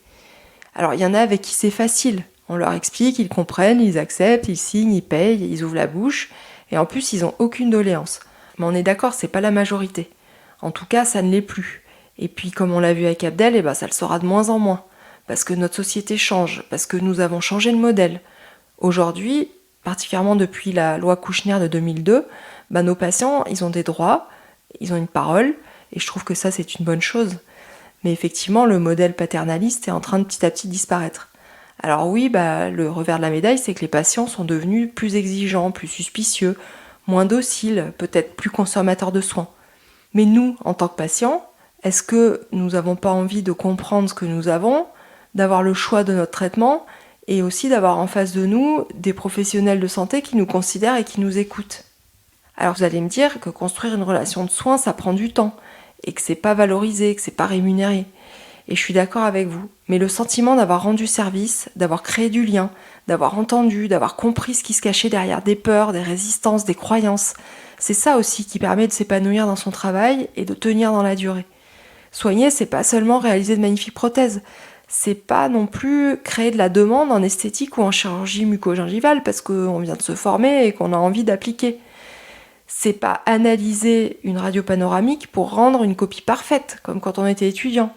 Alors il y en a avec qui c'est facile, on leur explique, ils comprennent, ils acceptent, ils signent, ils payent, ils ouvrent la bouche, et en plus ils n'ont aucune doléance. Mais on est d'accord, c'est pas la majorité. En tout cas, ça ne l'est plus. Et puis comme on l'a vu avec Abdel, ça le sera de moins en moins, parce que notre société change, parce que nous avons changé de modèle. Aujourd'hui, particulièrement depuis la loi Kouchner de 2002, nos patients, ils ont des droits, ils ont une parole, et je trouve que ça, c'est une bonne chose. Mais effectivement, le modèle paternaliste est en train de petit à petit disparaître. Alors oui, le revers de la médaille, c'est que les patients sont devenus plus exigeants, plus suspicieux, moins dociles, peut-être plus consommateurs de soins. Mais nous, en tant que patients, est-ce que nous n'avons pas envie de comprendre ce que nous avons, d'avoir le choix de notre traitement, et aussi d'avoir en face de nous des professionnels de santé qui nous considèrent et qui nous écoutent ? Alors vous allez me dire que construire une relation de soins, ça prend du temps, et que c'est pas valorisé, que c'est pas rémunéré. Et je suis d'accord avec vous, mais le sentiment d'avoir rendu service, d'avoir créé du lien, d'avoir entendu, d'avoir compris ce qui se cachait derrière des peurs, des résistances, des croyances, c'est ça aussi qui permet de s'épanouir dans son travail et de tenir dans la durée. Soigner, c'est pas seulement réaliser de magnifiques prothèses, c'est pas non plus créer de la demande en esthétique ou en chirurgie muco-gingivale parce qu'on vient de se former et qu'on a envie d'appliquer. C'est pas analyser une radio panoramique pour rendre une copie parfaite, comme quand on était étudiant.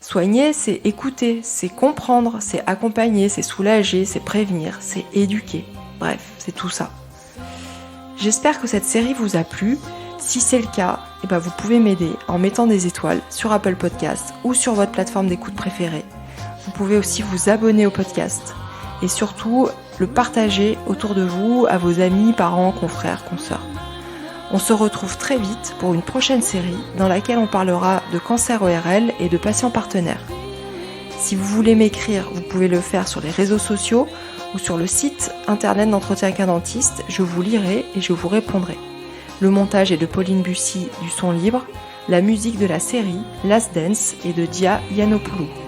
Soigner, c'est écouter, c'est comprendre, c'est accompagner, c'est soulager, c'est prévenir, c'est éduquer. Bref, c'est tout ça. J'espère que cette série vous a plu. Si c'est le cas, vous pouvez m'aider en mettant des étoiles sur Apple Podcasts ou sur votre plateforme d'écoute préférée. Vous pouvez aussi vous abonner au podcast et surtout le partager autour de vous à vos amis, parents, confrères, consoeurs. On se retrouve très vite pour une prochaine série dans laquelle on parlera de cancer ORL et de patients partenaires. Si vous voulez m'écrire, vous pouvez le faire sur les réseaux sociaux ou sur le site internet d'Entretien avec un dentiste, je vous lirai et je vous répondrai. Le montage est de Pauline Bussy du Son Libre, la musique de la série Last Dance est de Dia Yiannopoulos.